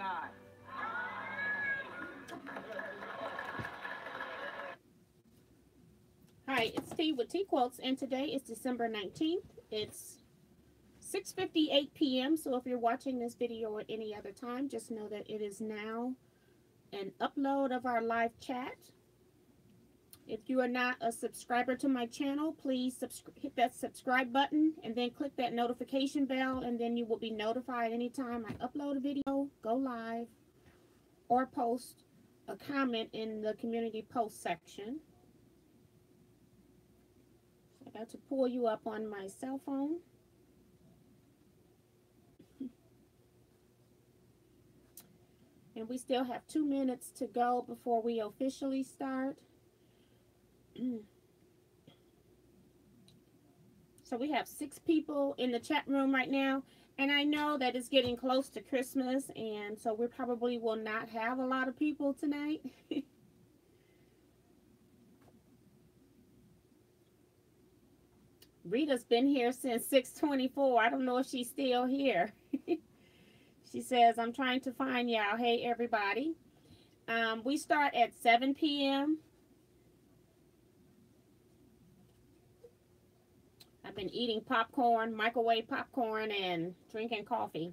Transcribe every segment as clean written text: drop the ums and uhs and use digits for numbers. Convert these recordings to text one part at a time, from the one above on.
Aye. Hi, it's T with Teaquilts, and today is December 19th. It's 6:58 p.m., so if you're watching this video at any other time, just know that it is now an upload of our live chat. If you are not a subscriber to my channel, please hit that subscribe button and then click that notification bell, and then you will be notified anytime I upload a video, go live, or post a comment in the community post section. I got to pull you up on my cell phone. And we still have 2 minutes to go before we officially start. So we have 6 people in the chat room right now. And I know that it's getting close to Christmas, and so we probably will not have a lot of people tonight. Rita's been here since 6:24. I don't know if she's still here. She says, I'm trying to find y'all. Hey, everybody. We start at 7 p.m. I've been eating popcorn, microwave popcorn, and drinking coffee.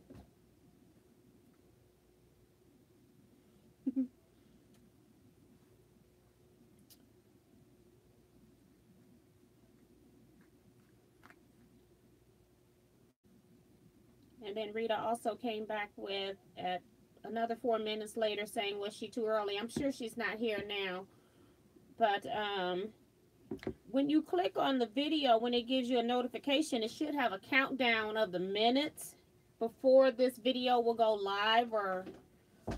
And then Rita also came back with at another 4 minutes later saying, was she too early? I'm sure she's not here now. But when you click on the video, when it gives you a notification, it should have a countdown of the minutes before this video will go live, or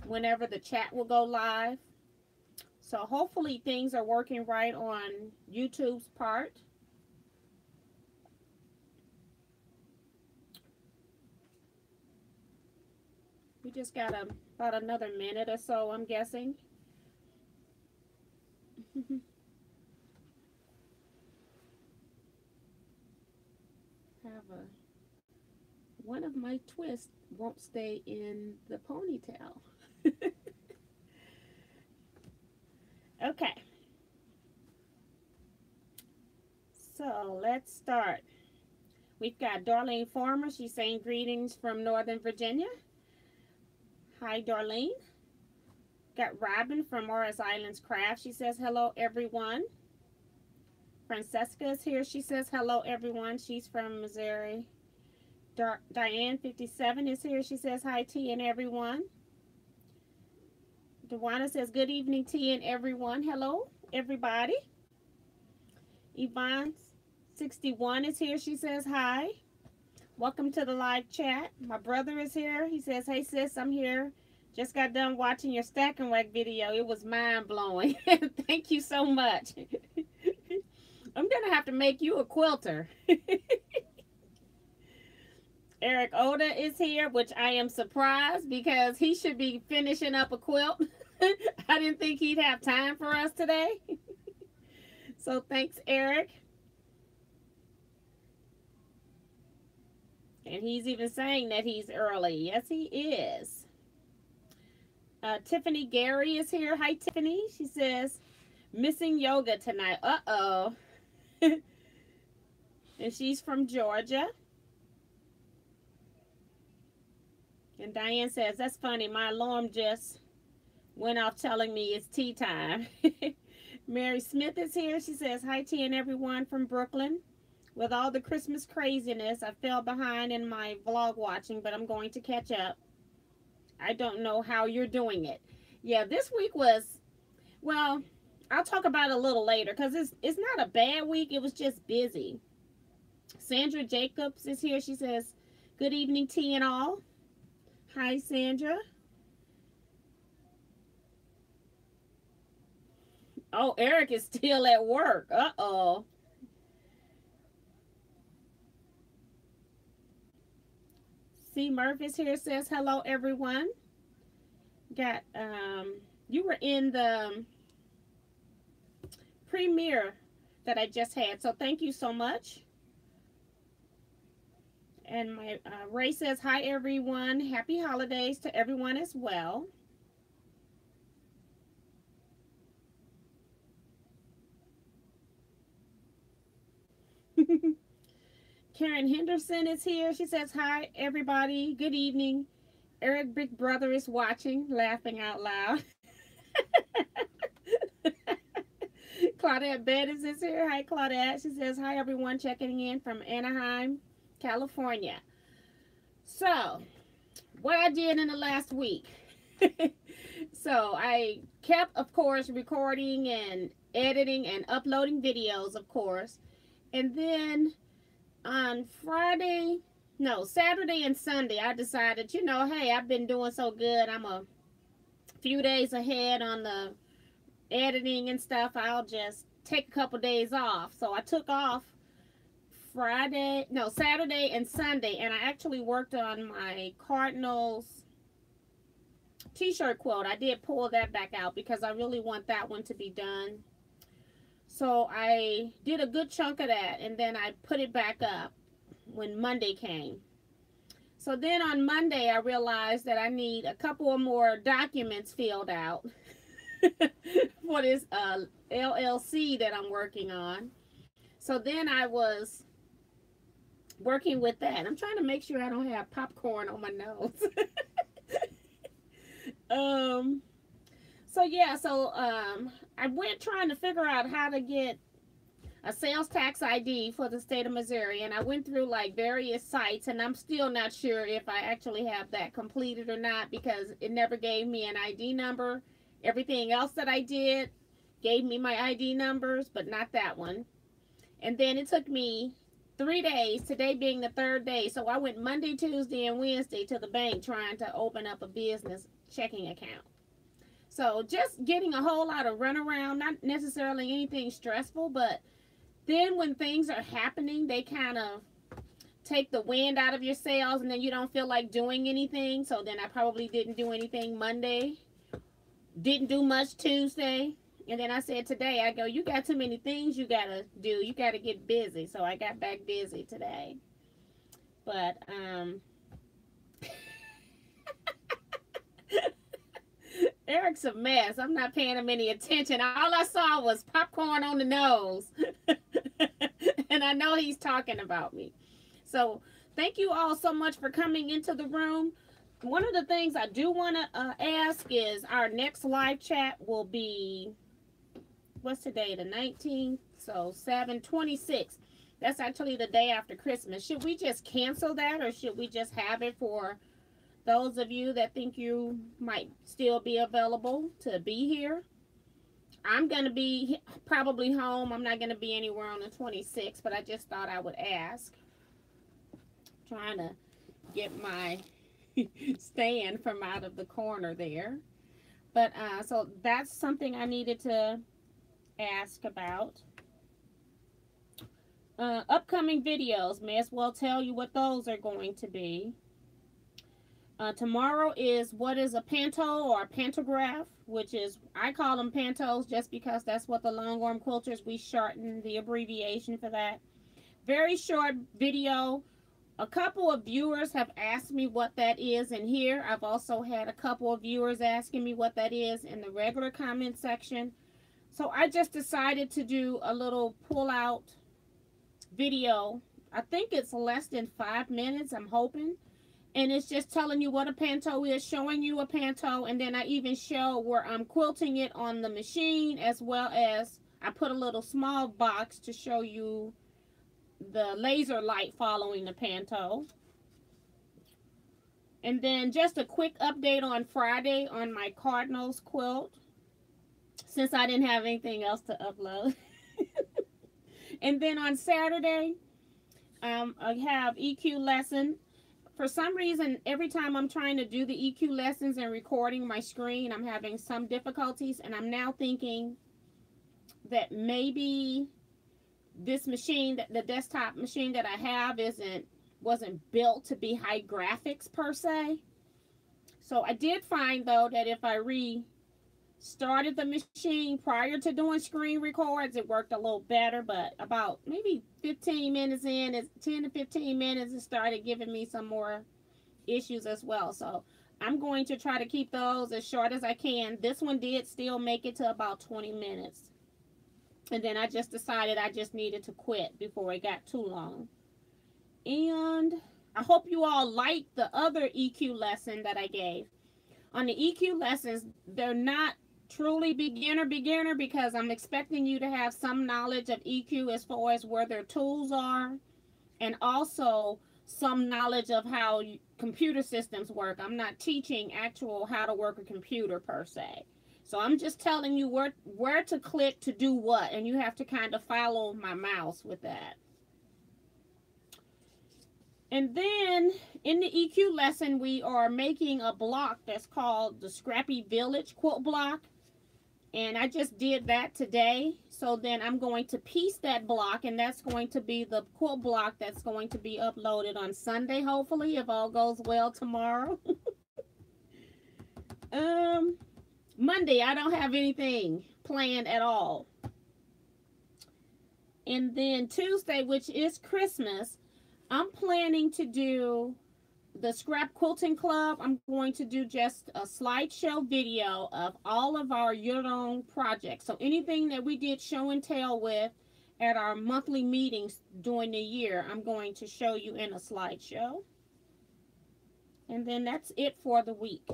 whenever the chat will go live. So hopefully things are working right on YouTube's part. We just got about another minute or so, I'm guessing. One of my twists won't stay in the ponytail. Okay. So let's start. We've got Darlene Farmer. She's saying greetings from Northern Virginia. Hi, Darlene. Got Robin from Morris Islands Craft. She says, hello, everyone. Francesca is here. She says, hello, everyone. She's from Missouri. Diane, 57, is here. She says, hi, T and everyone. Dewana says, good evening, T and everyone. Hello, everybody. Yvonne, 61, is here. She says, hi. Welcome to the live chat. My brother is here. He says, hey, sis, I'm here. Just got done watching your stack and rack video. It was mind-blowing. Thank you so much. I'm going to have to make you a quilter. Eric Oda is here, which I am surprised because he should be finishing up a quilt. I didn't think he'd have time for us today. So thanks, Eric. And he's even saying that he's early. Yes, he is. Tiffany Gary is here. Hi, Tiffany. She says, missing yoga tonight. Uh-oh. And she's from Georgia. And Diane says, that's funny. My alarm just went off telling me it's tea time. Mary Smith is here. She says, hi, T and everyone from Brooklyn. With all the Christmas craziness, I fell behind in my vlog watching, but I'm going to catch up. I don't know how you're doing it. Yeah, this week was, well, I'll talk about it a little later because it's not a bad week. It was just busy. Sandra Jacobs is here. She says, good evening, T and all. Hi, Sandra. Oh, Eric is still at work. Uh-oh. C. Murphy's here, says, hello, everyone. Got, you were in the premiere that I just had, so thank you so much. And my Ray says, hi everyone. Happy holidays to everyone as well. Karen Henderson is here. She says, hi everybody. Good evening. Eric Big Brother is watching, laughing out loud. Claudette Bettis is here. Hi Claudette. She says, hi everyone, checking in from Anaheim, California. So, what I did in the last week. So, I kept, of course, recording and editing and uploading videos, of course. And then on Saturday and Sunday, I decided, you know, hey, I've been doing so good. I'm a few days ahead on the editing and stuff. I'll just take a couple days off. So I took off Saturday and Sunday, and I actually worked on my Cardinals t-shirt quilt. I did pull that back out because I really want that one to be done. So I did a good chunk of that, and then I put it back up when Monday came. So then on Monday, I realized that I need a couple of more documents filled out for this LLC that I'm working on. So then I was working with that. I'm trying to make sure I don't have popcorn on my nose. I went trying to figure out how to get a sales tax ID for the state of Missouri, and I went through like various sites, and I'm still not sure if I actually have that completed or not, because it never gave me an ID number. Everything else that I did gave me my ID numbers, but not that one. And then it took me 3 days, today being the 3rd day. So I went Monday, Tuesday, and Wednesday to the bank trying to open up a business checking account. So just getting a whole lot of runaround, not necessarily anything stressful, but then when things are happening, they kind of take the wind out of your sails, and then you don't feel like doing anything. So then I probably didn't do anything Monday, didn't do much Tuesday. And then I said today, I go, you got too many things you got to do. You got to get busy. So I got back busy today. But, Eric's a mess. I'm not paying him any attention. All I saw was popcorn on the nose. And I know he's talking about me. So thank you all so much for coming into the room. One of the things I do want to ask is our next live chat will be, what's today, the 19th? So 7/26. That's actually the day after Christmas. Should we just cancel that, or should we just have it for those of you that think you might still be available to be here? I'm going to be probably home. I'm not going to be anywhere on the 26th, but I just thought I would ask. Trying to get my stand from out of the corner there. But so that's something I needed to ask about. Upcoming videos, may as well tell you what those are going to be. Tomorrow is what is a panto or a pantograph, which is, I call them pantos just because that's what the longarm quilters, we shorten the abbreviation for that. Very short video. A couple of viewers have asked me what that is in here. I've also had a couple of viewers asking me what that is in the regular comment section. So I just decided to do a little pull out video. I think it's less than 5 minutes, I'm hoping. And it's just telling you what a panto is, showing you a panto, and then I even show where I'm quilting it on the machine, as well as I put a little small box to show you the laser light following the panto. And then just a quick update on Friday on my Cardinals quilt, since I didn't have anything else to upload. And then on Saturday, I have EQ lesson. For some reason, every time I'm trying to do the EQ lessons and recording my screen, I'm having some difficulties, and I'm now thinking that maybe this machine, the desktop machine that I have, wasn't built to be high graphics per se. So I did find though that if I started the machine prior to doing screen records, it worked a little better, but about maybe 15 minutes in, it's 10 to 15 minutes, it started giving me some more issues as well. So I'm going to try to keep those as short as I can. This one did still make it to about 20 minutes. And then I just decided I just needed to quit before it got too long. And I hope you all liked the other EQ lesson that I gave. On the EQ lessons, they're not truly beginner because I'm expecting you to have some knowledge of EQ as far as where their tools are, and also some knowledge of how computer systems work. I'm not teaching actual how to work a computer per se. So I'm just telling you where to click to do what, and you have to kind of follow my mouse with that. And then in the EQ lesson, we are making a block that's called the Scrappy Village quilt block. And I just did that today. So then I'm going to piece that block, and that's going to be the quilt block that's going to be uploaded on Sunday, hopefully, if all goes well tomorrow. Monday, I don't have anything planned at all. And then Tuesday, which is Christmas, I'm planning to do the Scrap Quilting Club. I'm going to do just a slideshow video of all of our year-long projects. So anything that we did show and tell with at our monthly meetings during the year, I'm going to show you in a slideshow. And then that's it for the week.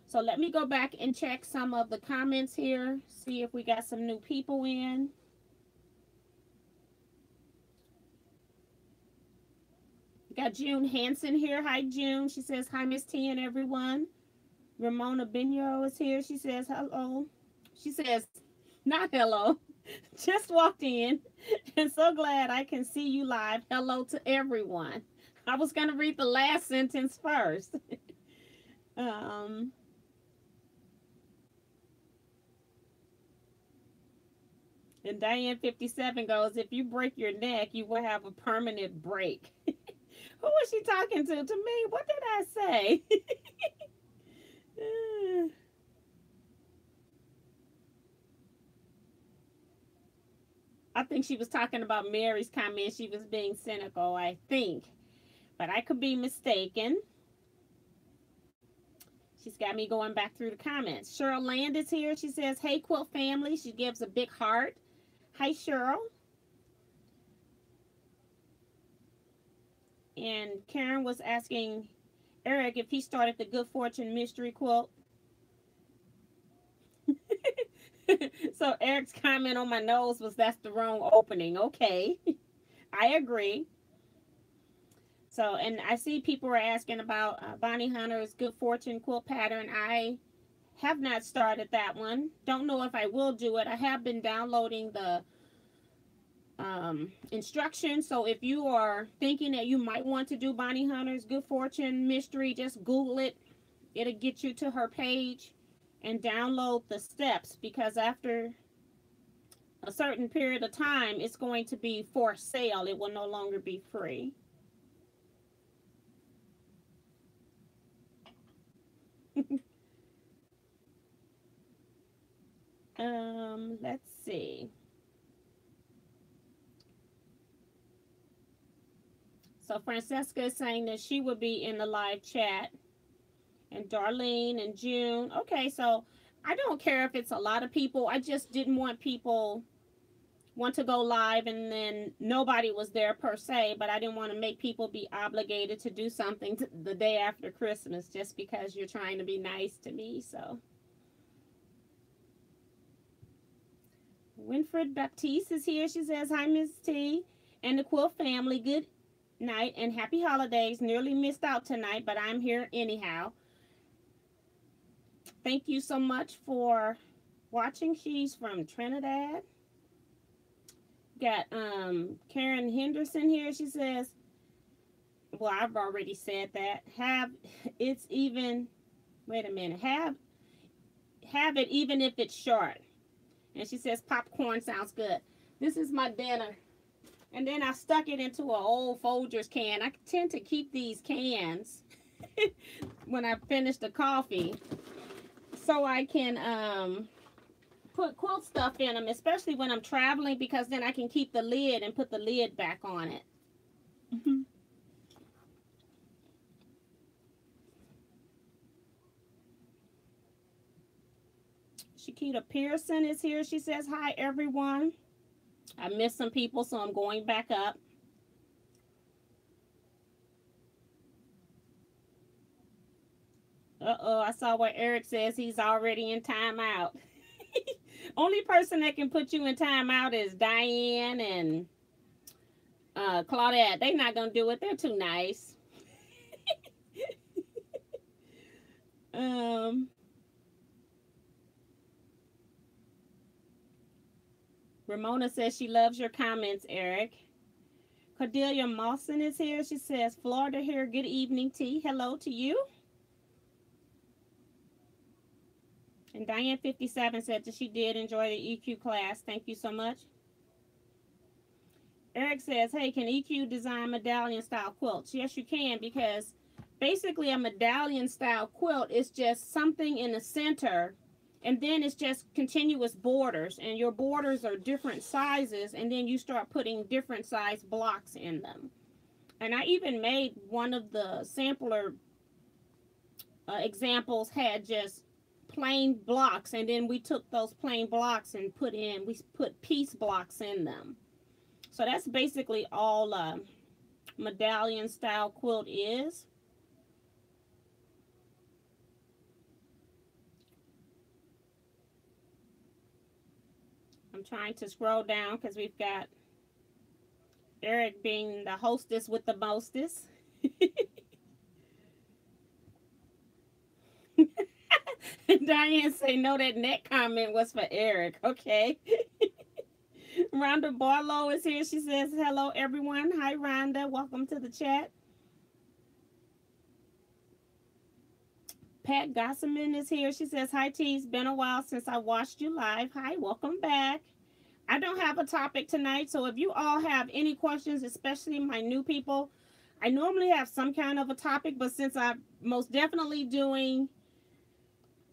So let me go back and check some of the comments here, see if we got some new people in. Got June Hansen here. Hi, June. She says, hi, Miss T and everyone. Ramona Bino is here. She says, hello. She says, not hello. Just walked in and so glad I can see you live. Hello to everyone. I was going to read the last sentence first. And Diane 57 goes, if you break your neck, you will have a permanent break. Who was she talking to? To me? What did I say? I think she was talking about Mary's comment. She was being cynical, I think. But I could be mistaken. She's got me going back through the comments. Cheryl Land is here. She says, hey, quilt family. She gives a big heart. Hi, Cheryl. And Karen was asking Eric if he started the Good Fortune mystery quilt. So Eric's comment on my nose was that's the wrong opening. Okay. I agree. So, and I see people are asking about Bonnie Hunter's Good Fortune quilt pattern. I have not started that one. Don't know if I will do it. I have been downloading the instructions. So if you are thinking that you might want to do Bonnie Hunter's Good Fortune mystery, just Google it. It'll get you to her page and download the steps, because after a certain period of time, it's going to be for sale. It will no longer be free. Let's see. So Francesca is saying that she would be in the live chat. And Darlene and June. Okay, so I don't care if it's a lot of people. I just didn't want people want to go live and then nobody was there per se, but I didn't want to make people be obligated to do something the day after Christmas just because you're trying to be nice to me. So Winfred Baptiste is here. She says, hi, Miss T and the Quilt family. Good night and happy holidays. Nearly missed out tonight, but I'm here anyhow. Thank you so much for watching. She's from Trinidad. Got Karen Henderson here. She says, well, I've already said that. Wait a minute. Have it even if it's short. And she says popcorn sounds good. This is my dinner. And then I stuck it into an old Folgers can. I tend to keep these cans when I finish the coffee. so I can put quilt stuff in them, especially when I'm traveling, because then I can keep the lid and put the lid back on it. Shakita Pearson is here. She says, hi, everyone. I missed some people, so I'm going back up. Uh-oh, I saw where Eric says he's already in timeout. Only person that can put you in timeout is Diane and Claudette. They're not going to do it. They're too nice. Ramona says she loves your comments, Eric. Cordelia Mawson is here. She says, Florida here. Good evening, T. Hello to you. And Diane 57 said that she did enjoy the EQ class. Thank you so much. Eric says, hey, can EQ design medallion style quilts? Yes, you can, because basically a medallion style quilt is just something in the center, and then it's just continuous borders, and your borders are different sizes, and then you start putting different size blocks in them. And I even made one of the sampler examples had just plain blocks, and then we took those plain blocks and we put piece blocks in them. So that's basically all medallion style quilt is. I'm trying to scroll down because we've got Eric being the hostess with the mostest. Diane say no, that neck comment was for Eric. Okay. Rhonda Barlow is here. She says, hello, everyone. Hi, Rhonda. Welcome to the chat. Pat Gossaman is here. She says, hi, T. It's been a while since I watched you live. Hi, welcome back. I don't have a topic tonight, so if you all have any questions, especially my new people, I normally have some kind of a topic, but since I'm most definitely doing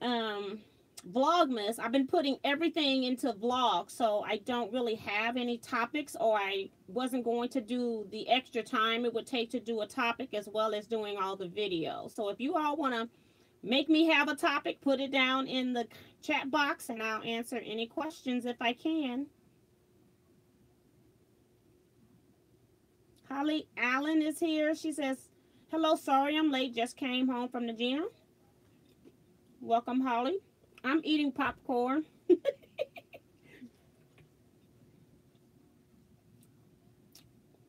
Vlogmas, I've been putting everything into vlog, so I don't really have any topics, or I wasn't going to do the extra time it would take to do a topic as well as doing all the videos. So if you all want to make me have a topic, put it down in the chat box and I'll answer any questions if I can. Holly Allen is here. She says, hello, sorry I'm late, just came home from the gym. Welcome, Holly. I'm eating popcorn.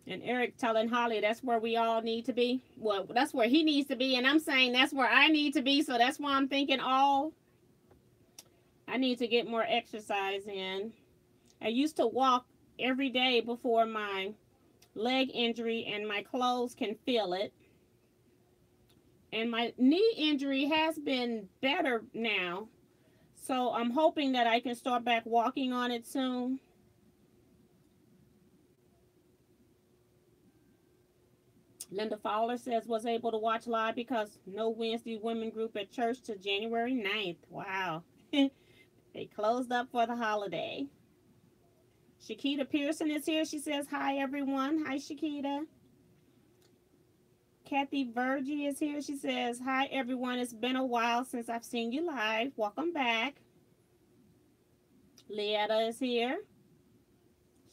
And Eric telling Holly that's where we all need to be. Well, that's where he needs to be, and I'm saying that's where I need to be, so that's why I'm thinking I need to get more exercise in. I used to walk every day before my leg injury, and my clothes can feel it. And my knee injury has been better now. So I'm hoping that I can start back walking on it soon. Linda Fowler says, was able to watch live because no Wednesday women group at church till January 9th. Wow. They closed up for the holiday. Shakita Pearson is here. She says, hi, everyone. Hi, Shakita. Kathy Virgie is here. She says, hi, everyone. It's been a while since I've seen you live. Welcome back. Leetta is here.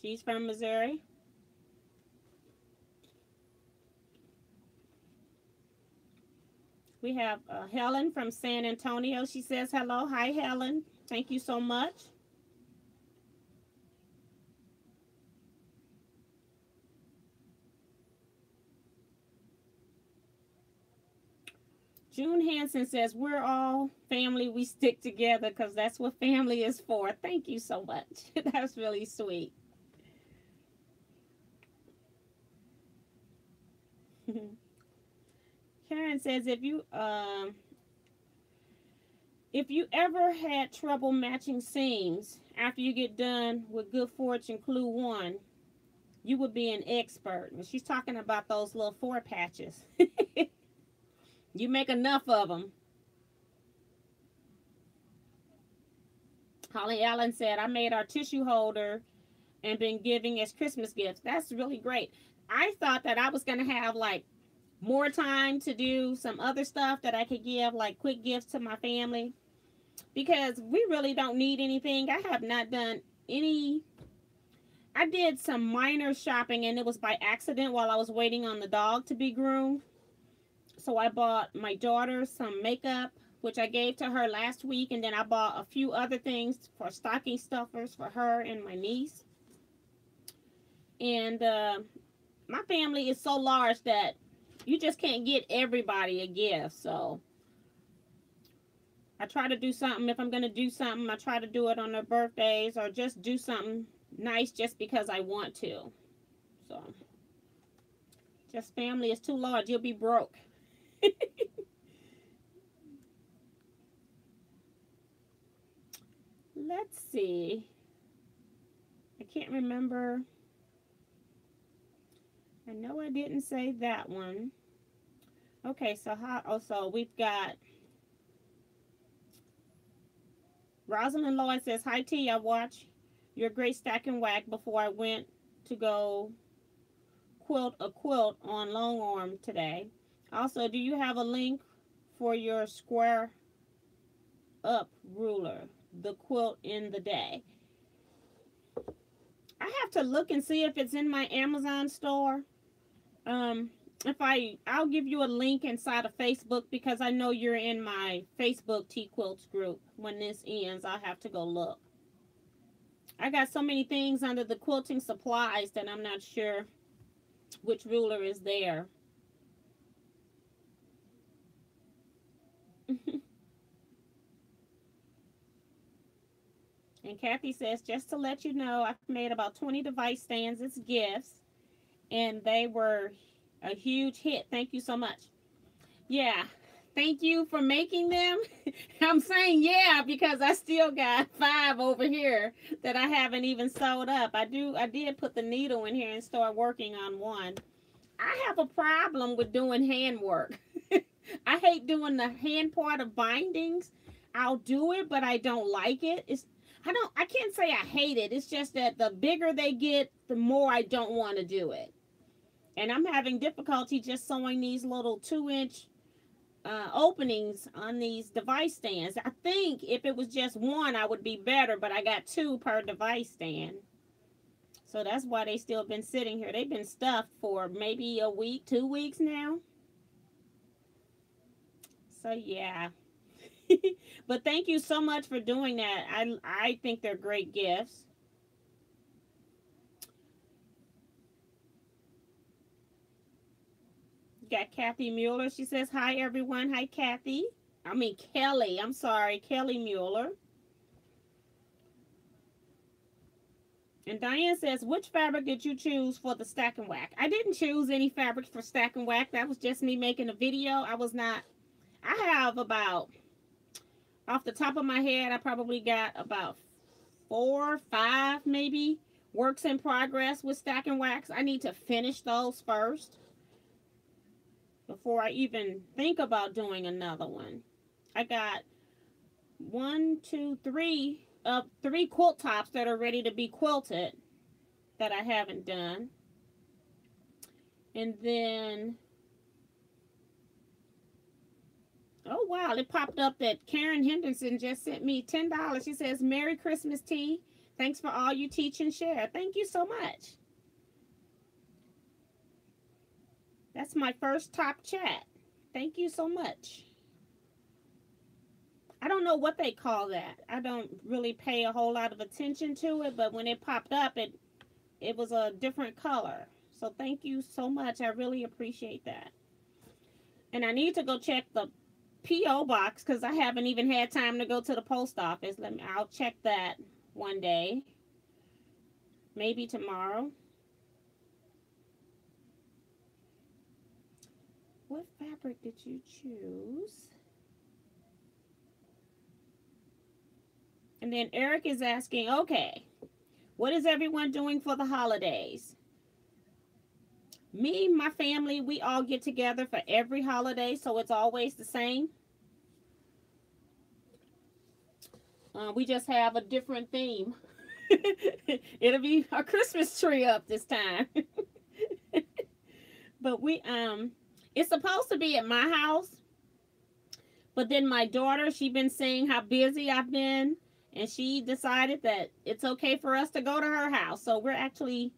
She's from Missouri. We have Helen from San Antonio. She says, hello. Hi, Helen. Thank you so much. June Hansen says, we're all family. We stick together because that's what family is for. Thank you so much. That's really sweet. Karen says, if you ever had trouble matching seams after you get done with Good Fortune Clue 1, you would be an expert. And she's talking about those little 4 patches. You make enough of them. Holly Allen said, I made our tissue holder and been giving as Christmas gifts. That's really great. I thought that I was going to have like more time to do some other stuff that I could give like quick gifts to my family, because we really don't need anything. I have not done any. I did some minor shopping, and it was by accident while I was waiting on the dog to be groomed. So I bought my daughter some makeup, which I gave to her last week, and then I bought a few other things for stocking stuffers for her and my niece. And my family is so large that you just can't get everybody a gift. So I try to do something. If I'm going to do something, I try to do it on their birthdays, or just do something nice just because I want to. So just family is too large. You'll be broke. Let's see. I can't remember. I know I didn't say that one. Okay, so so we've got Rosalind Lloyd says, hi T, I watched your great stack and whack before I went to go quilt a quilt on long arm today. Also, do you have a link for your square up ruler, the quilt in the day? I have to look and see if it's in my Amazon store. I'll give you a link inside of Facebook, because I know you're in my Facebook Teaquilts group. When this ends, I'll have to go look. I got so many things under the quilting supplies that I'm not sure which ruler is there. And Kathy says, just to let you know, I've made about 20 device stands as gifts, and they were a huge hit. Thank you so much. Yeah, thank you for making them. I'm saying yeah because I still got 5 over here that I haven't even sewed up. I did put the needle in here and start working on one. I have a problem with doing hand work. I hate doing the hand part of bindings. I'll do it, but I don't like it. I can't say I hate it. It's just that the bigger they get, the more I don't want to do it. And I'm having difficulty just sewing these little 2-inch openings on these device stands. I think if it was just one, I would be better, but I got 2 per device stand. So that's why they still been sitting here. They've been stuffed for maybe a week, 2 weeks now. So yeah. But thank you so much for doing that. I think they're great gifts. Got Kathy Mueller. She says, hi, everyone. Hi, Kathy. I mean, Kelly. I'm sorry. Kelly Mueller. And Diane says, which fabric did you choose for the stack and whack? I didn't choose any fabrics for stack and whack. That was just me making a video. I have about, off the top of my head, I probably got about 4, 5 maybe works in progress with stack and wax. I need to finish those first before I even think about doing another one. I got 1, 2, 3 3 quilt tops that are ready to be quilted that I haven't done. And then, oh wow, it popped up that Karen Henderson just sent me $10. She says, Merry Christmas, T. Thanks for all you teach and share. Thank you so much. That's my first top chat. Thank you so much. I don't know what they call that. I don't really pay a whole lot of attention to it, but when it popped up, it was a different color. So thank you so much. I really appreciate that. And I need to go check the P.O. box because I haven't even had time to go to the post office. I'll check that one day. Maybe tomorrow. What fabric did you choose? And then Eric is asking, okay, what is everyone doing for the holidays? Me, my family, we all get together for every holiday, so it's always the same. We just have a different theme. It'll be a Christmas tree up this time. But it's supposed to be at my house. But then my daughter, she been seeing how busy I've been, and she decided that it's okay for us to go to her house. So we're actually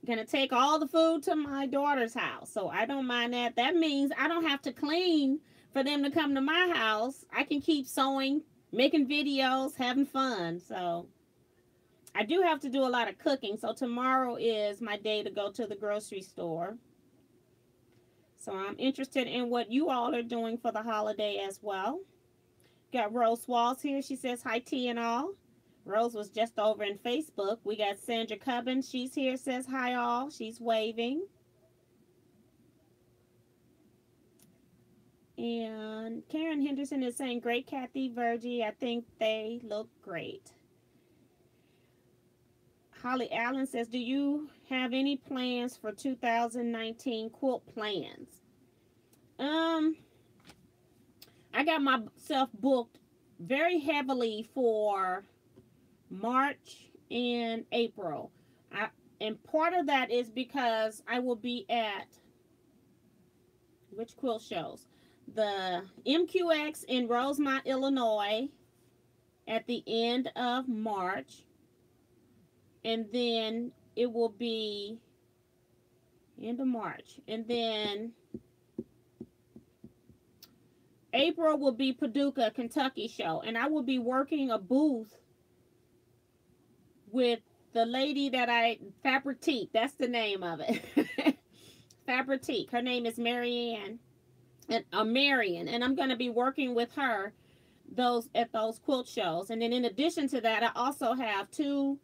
going to take all the food to my daughter's house. So I don't mind that. That means I don't have to clean for them to come to my house. I can keep sewing, making videos, having fun. So I do have to do a lot of cooking. So tomorrow is my day to go to the grocery store. So I'm interested in what you all are doing for the holiday as well. Got Rose Walls here. She says, hi, T and all. Rose was just over in Facebook. We got Sandra Cubbins. She's here, says hi all. She's waving. And Karen Henderson is saying, great, Kathy, Virgie. I think they look great. Holly Allen says, do you have any plans for 2019 quilt plans? I got myself booked very heavily for March and April. And part of that is because I will be at which quilt shows? The MQX in Rosemont, Illinois at the end of March. And then it will be end of March. And then April will be Paducah, Kentucky show. And I will be working a booth with the lady that Fabritique, that's the name of it. Fabritique. Her name is Marianne. Marion. And I'm going to be working with her at those quilt shows. And then in addition to that, I also have 2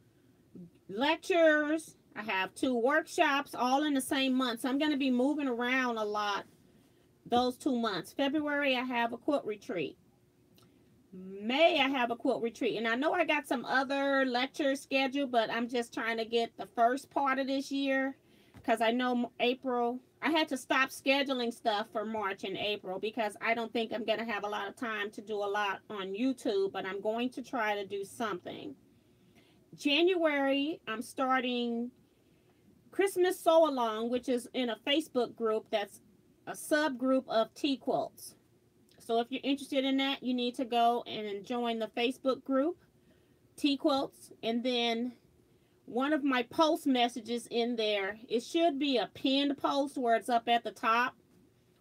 lectures. I have 2 workshops all in the same month. So I'm going to be moving around a lot those 2 months. February, I have a quilt retreat. May, I have a quilt retreat. And I know I got some other lectures scheduled, but I'm just trying to get the first part of this year because I know April, I had to stop scheduling stuff for March and April because I don't think I'm going to have a lot of time to do a lot on YouTube, but I'm going to try to do something. January, I'm starting Christmas Sew Along, which is in a Facebook group that's a subgroup of Teaquilts. So if you're interested in that, you need to go and join the Facebook group, Teaquilts. And then one of my post messages in there, it should be a pinned post where it's up at the top,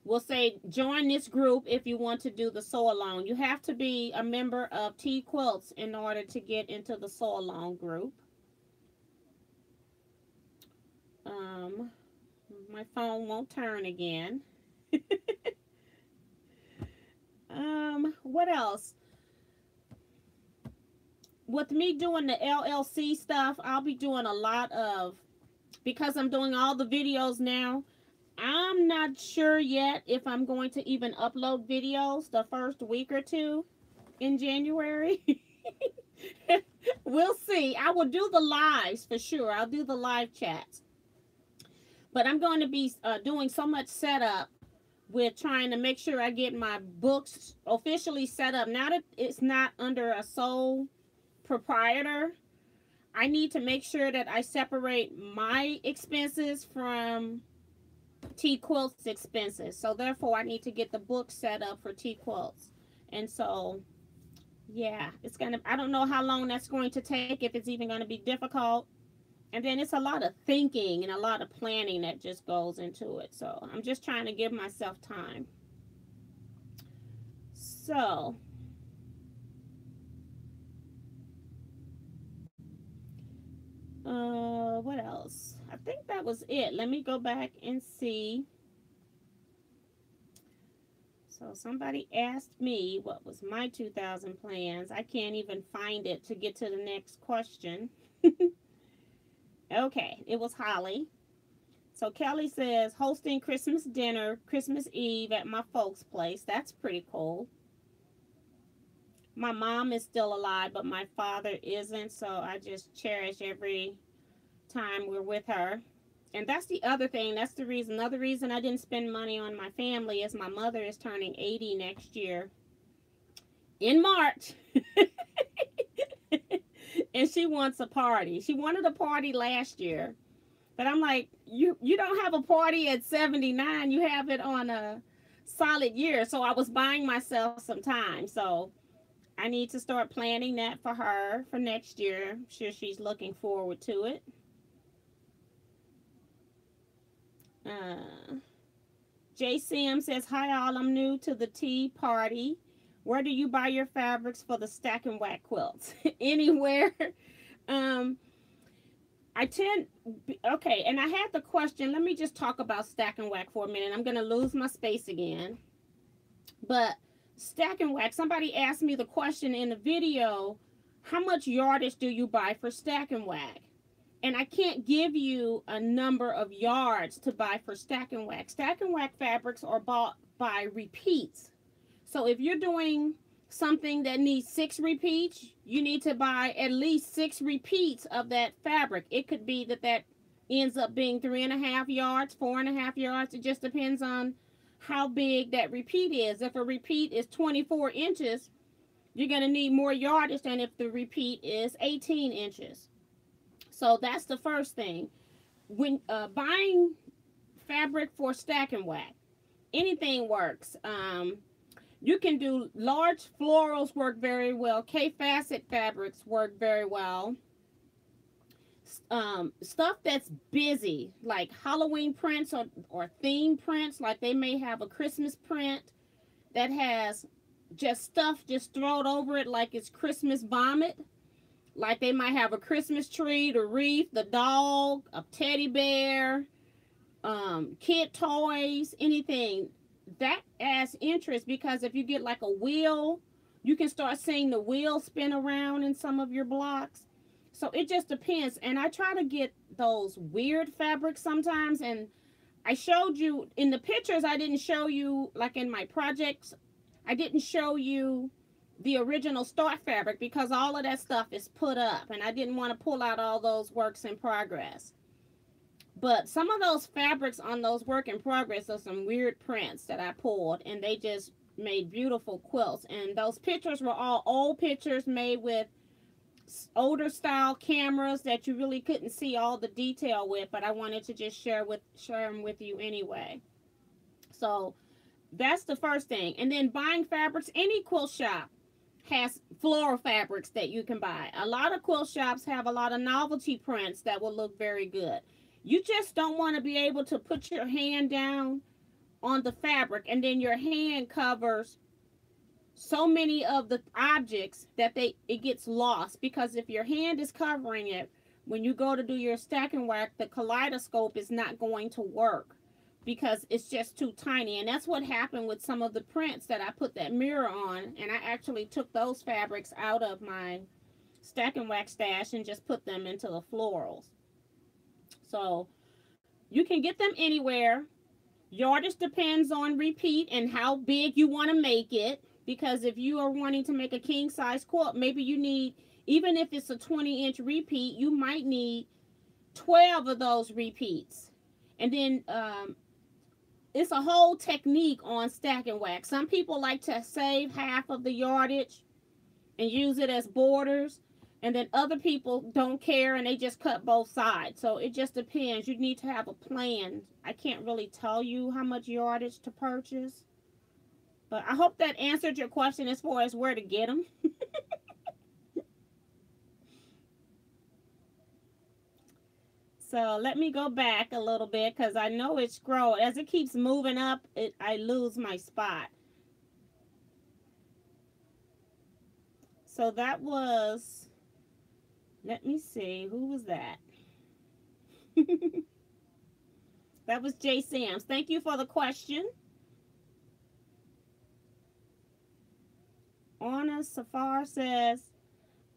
will say, join this group if you want to do the Sew Along. You have to be a member of Teaquilts in order to get into the Sew Along group. My phone won't turn again. What else? With me doing the LLC stuff, I'll be doing a lot of, because I'm doing all the videos now, I'm not sure yet if I'm going to even upload videos the first week or 2 in January. We'll see. I will do the lives for sure. I'll do the live chats. But I'm going to be doing so much setup with trying to make sure I get my books officially set up. Now that it's not under a sole proprietor, I need to make sure that I separate my expenses from Teaquilts expenses. So therefore, I need to get the book set up for Teaquilts. And so, yeah, it's going to, I don't know how long that's going to take, if it's even going to be difficult. And then it's a lot of thinking and a lot of planning that just goes into it. So I'm just trying to give myself time. So what else? I think that was it. Let me go back and see. So somebody asked me what was my 2000 plans. I can't even find it to get to the next question. Okay, it was Holly. So Kelly says, hosting Christmas dinner, Christmas Eve at my folks' place. That's pretty cool. My mom is still alive, but my father isn't, so I just cherish every time we're with her. And that's the other thing. That's the reason. Another reason I didn't spend money on my family is my mother is turning 80 next year. In March. and she wants a party. She wanted a party last year. But I'm like, you don't have a party at 79. You have it on a solid year. So I was buying myself some time. So I need to start planning that for her for next year. I'm sure she's looking forward to it. J. Sim says, hi all, I'm new to the tea party. Where do you buy your fabrics for the stack and whack quilts? Anywhere. Okay, and I had the question. Let me just talk about stack and whack for a minute. I'm going to lose my space again. But stack and whack, somebody asked me the question in the video, how much yardage do you buy for stack and whack? And I can't give you a number of yards to buy for stack and whack. Stack and whack fabrics are bought by repeats. So if you're doing something that needs 6 repeats, you need to buy at least 6 repeats of that fabric. It could be that ends up being 3.5 yards, 4.5 yards. It just depends on how big that repeat is. If a repeat is 24 inches, you're going to need more yardage than if the repeat is 18 inches. So that's the first thing. When buying fabric for stack and whack, anything works. You can do large florals work very well. K-facet fabrics work very well. Stuff that's busy, like Halloween prints or theme prints, like they may have a Christmas print that has just stuff just thrown over it like it's Christmas vomit. Like they might have a Christmas tree, the wreath, the dog, a teddy bear, kid toys, anything. That adds interest because if you get like a wheel, you can start seeing the wheel spin around in some of your blocks. So it just depends. And I try to get those weird fabrics sometimes. And I showed you in the pictures, I didn't show you, like in my projects, I didn't show you the original start fabric because all of that stuff is put up. And I didn't want to pull out all those works in progress. But some of those fabrics on those work in progress are some weird prints that I pulled. And they just made beautiful quilts. And those pictures were all old pictures made with older style cameras that you really couldn't see all the detail with. But I wanted to just share them with you anyway. So that's the first thing. And then buying fabrics, any quilt shop has floral fabrics that you can buy. A lot of quilt shops have a lot of novelty prints that will look very good. You just don't want to be able to put your hand down on the fabric and then your hand covers so many of the objects that it gets lost. Because if your hand is covering it, when you go to do your stack and whack, the kaleidoscope is not going to work because it's just too tiny. And that's what happened with some of the prints that I put that mirror on. And I actually took those fabrics out of my stack and whack stash and just put them into the florals. So you can get them anywhere. Yardage depends on repeat and how big you want to make it. Because if you are wanting to make a king size quilt, maybe you need, even if it's a 20-inch repeat, you might need 12 of those repeats. And then it's a whole technique on stack and whack. Some people like to save half of the yardage and use it as borders. And then other people don't care and they just cut both sides. So it just depends. You need to have a plan. I can't really tell you how much yardage to purchase. But I hope that answered your question as far as where to get them. So let me go back a little bit because I know it's scrolled. As it keeps moving up, I lose my spot. So that was... Let me see. Who was that? That was Jay Sams. Thank you for the question. Orna Safar says,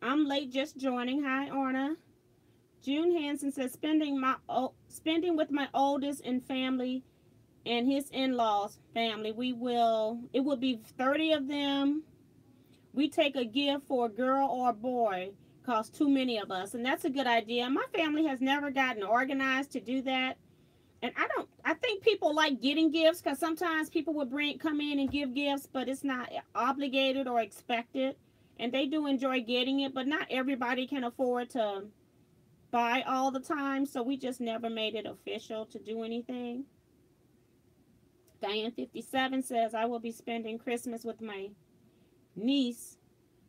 I'm late just joining. Hi, Orna. June Hansen says, spending with my oldest and family and his in-laws family. It will be 30 of them. We take a gift for a girl or a boy. Cost too many of us, and that's a good idea. My family has never gotten organized to do that, and I think people like getting gifts because sometimes people would come in and give gifts, but it's not obligated or expected. And they do enjoy getting it, but not everybody can afford to buy all the time, so we just never made it official to do anything. Diane 57 says, I will be spending Christmas with my niece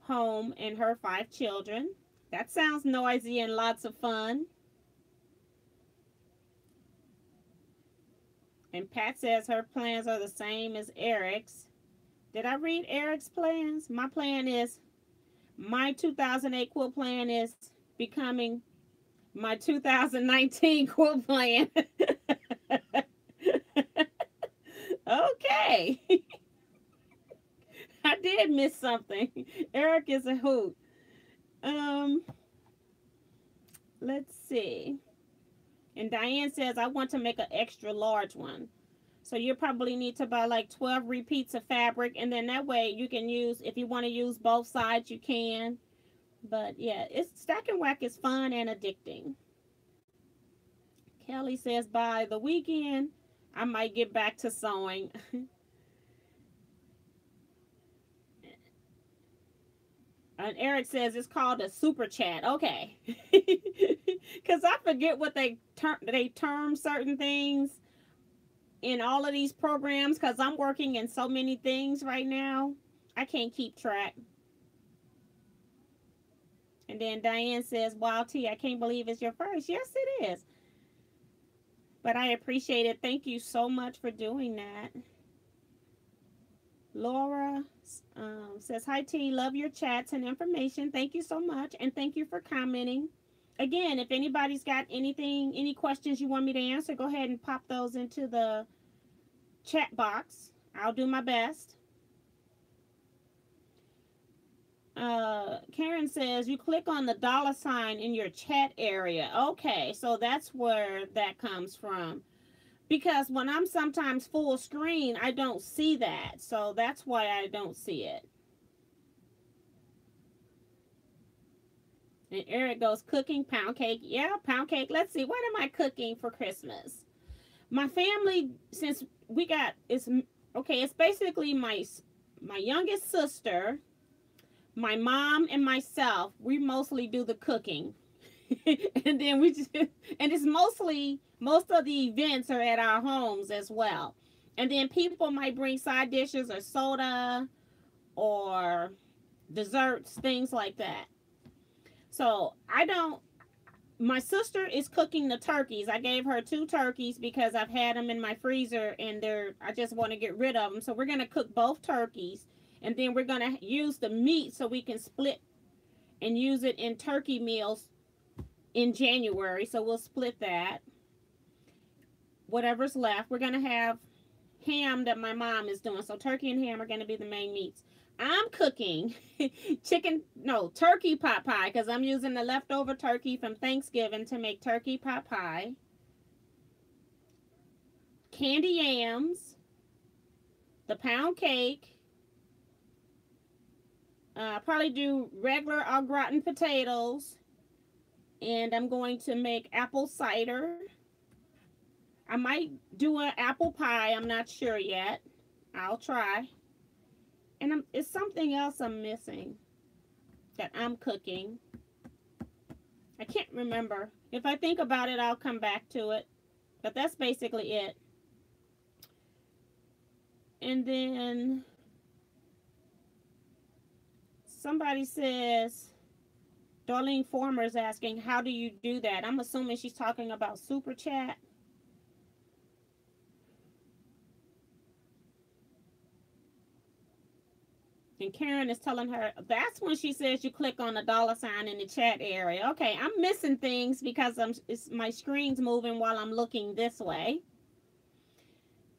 home and her 5 children. That sounds noisy and lots of fun. And Pat says her plans are the same as Eric's. Did I read Eric's plans? My plan is, my 2008 quilt plan is becoming my 2019 quilt plan. Okay. I did miss something. Eric is a hoot. Let's see. And Diane says, I want to make an extra large one. So you probably need to buy like 12 repeats of fabric. And then that way you can use, if you want to use both sides, you can. But yeah, stack and whack is fun and addicting. Kelly says, by the weekend, I might get back to sewing. And Eric says it's called a super chat. Okay. Because I forget what they term certain things in all of these programs, because I'm working in so many things right now. I can't keep track. And then Diane says, wow, T, I can't believe it's your first. Yes, it is. But I appreciate it. Thank you so much for doing that. Laura says, hi, T. Love your chats and information. Thank you so much. And thank you for commenting. Again, if anybody's got anything, any questions you want me to answer, go ahead and pop those into the chat box. I'll do my best. Karen says, you click on the $ in your chat area. Okay, so that's where that comes from. Because when I'm sometimes full screen, I don't see that. So that's why I don't see it. And Eric goes, cooking pound cake. Yeah, pound cake. Let's see. What am I cooking for Christmas? My family, since we got, it's basically my youngest sister, my mom, and myself. We mostly do the cooking. And then it's mostly, most of the events are at our homes as well. And then people might bring side dishes or soda or desserts, things like that. So my sister is cooking the turkeys. I gave her 2 turkeys because I've had them in my freezer and I just want to get rid of them. So we're going to cook both turkeys, and then we're going to use the meat so we can split and use it in turkey meals in January. So we'll split that. Whatever's left, we're going to have ham that my mom is doing. So turkey and ham are going to be the main meats. I'm cooking turkey pot pie, because I'm using the leftover turkey from Thanksgiving to make turkey pot pie. Candy yams, the pound cake. Probably do regular au gratin potatoes. And I'm going to make apple cider. I might do an apple pie. I'm not sure yet. I'll try. And it's something else I'm missing that I'm cooking. I can't remember. If I think about it, I'll come back to it. But that's basically it. And then somebody says, Darlene Former is asking, how do you do that? I'm assuming she's talking about Super Chat. And Karen is telling her, that's when she says you click on the $ in the chat area. Okay, I'm missing things because my screen's moving while I'm looking this way.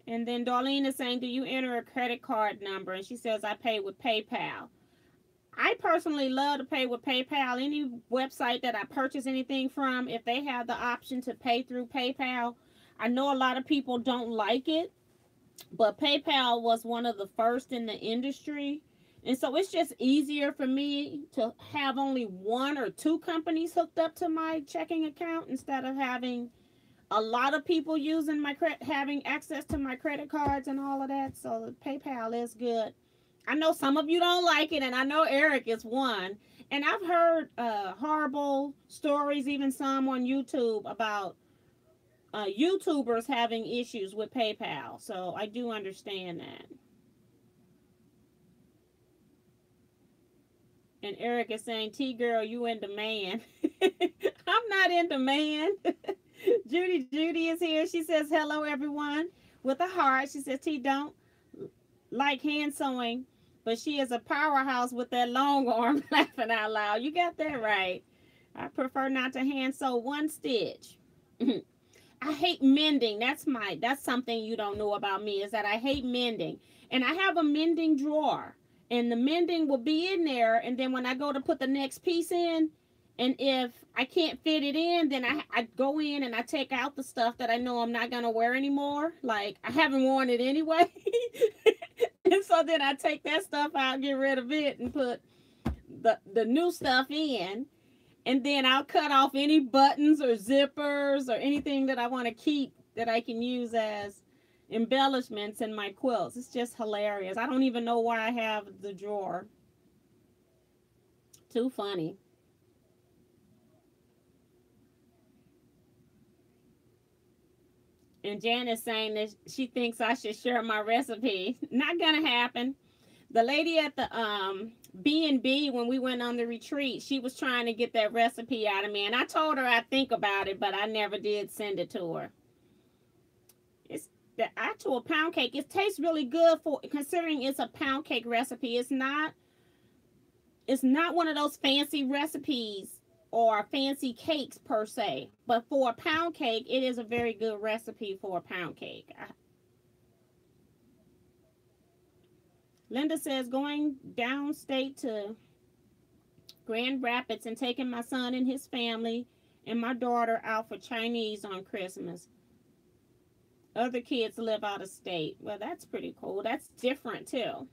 And then Darlene is saying, do you enter a credit card number? And she says, I pay with PayPal. I personally love to pay with PayPal. Any website that I purchase anything from, if they have the option to pay through PayPal, I know a lot of people don't like it, but PayPal was one of the first in the industry. And so it's just easier for me to have only 1 or 2 companies hooked up to my checking account instead of having a lot of people using having access to my credit cards and all of that. So PayPal is good. I know some of you don't like it, and I know Eric is one. And I've heard horrible stories, even some on YouTube, about YouTubers having issues with PayPal. So I do understand that. And Eric is saying, T-girl, you in demand. I'm not in demand. Judy is here. She says, hello, everyone, with a heart. She says, T don't like hand sewing, but she is a powerhouse with that long arm. Laughing out loud. You got that right. I prefer not to hand sew one stitch. I hate mending. That's something you don't know about me, is that I hate mending. And I have a mending drawer. And the mending will be in there. And then when I go to put the next piece in, and if I can't fit it in, then I go in and I take out the stuff that I know I'm not going to wear anymore. Like, I haven't worn it anyway. And so then I take that stuff out, get rid of it, and put the new stuff in. And then I'll cut off any buttons or zippers or anything that I want to keep that I can use as embellishments in my quilts. It's just hilarious. I don't even know why I have the drawer. Too funny. And Janet's saying that she thinks I should share my recipe. Not gonna happen. The lady at the B&B, when we went on the retreat, she was trying to get that recipe out of me, and I told her I'd think about it, but I never did send it to her. It's the actual pound cake. It tastes really good, for considering it's a pound cake recipe. It's not one of those fancy recipes or fancy cakes per se, but for a pound cake, it is a very good recipe for a pound cake. Linda says, going downstate to Grand Rapids and taking my son and his family and my daughter out for Chinese on Christmas. Other kids live out of state. Well, that's pretty cool. That's different too.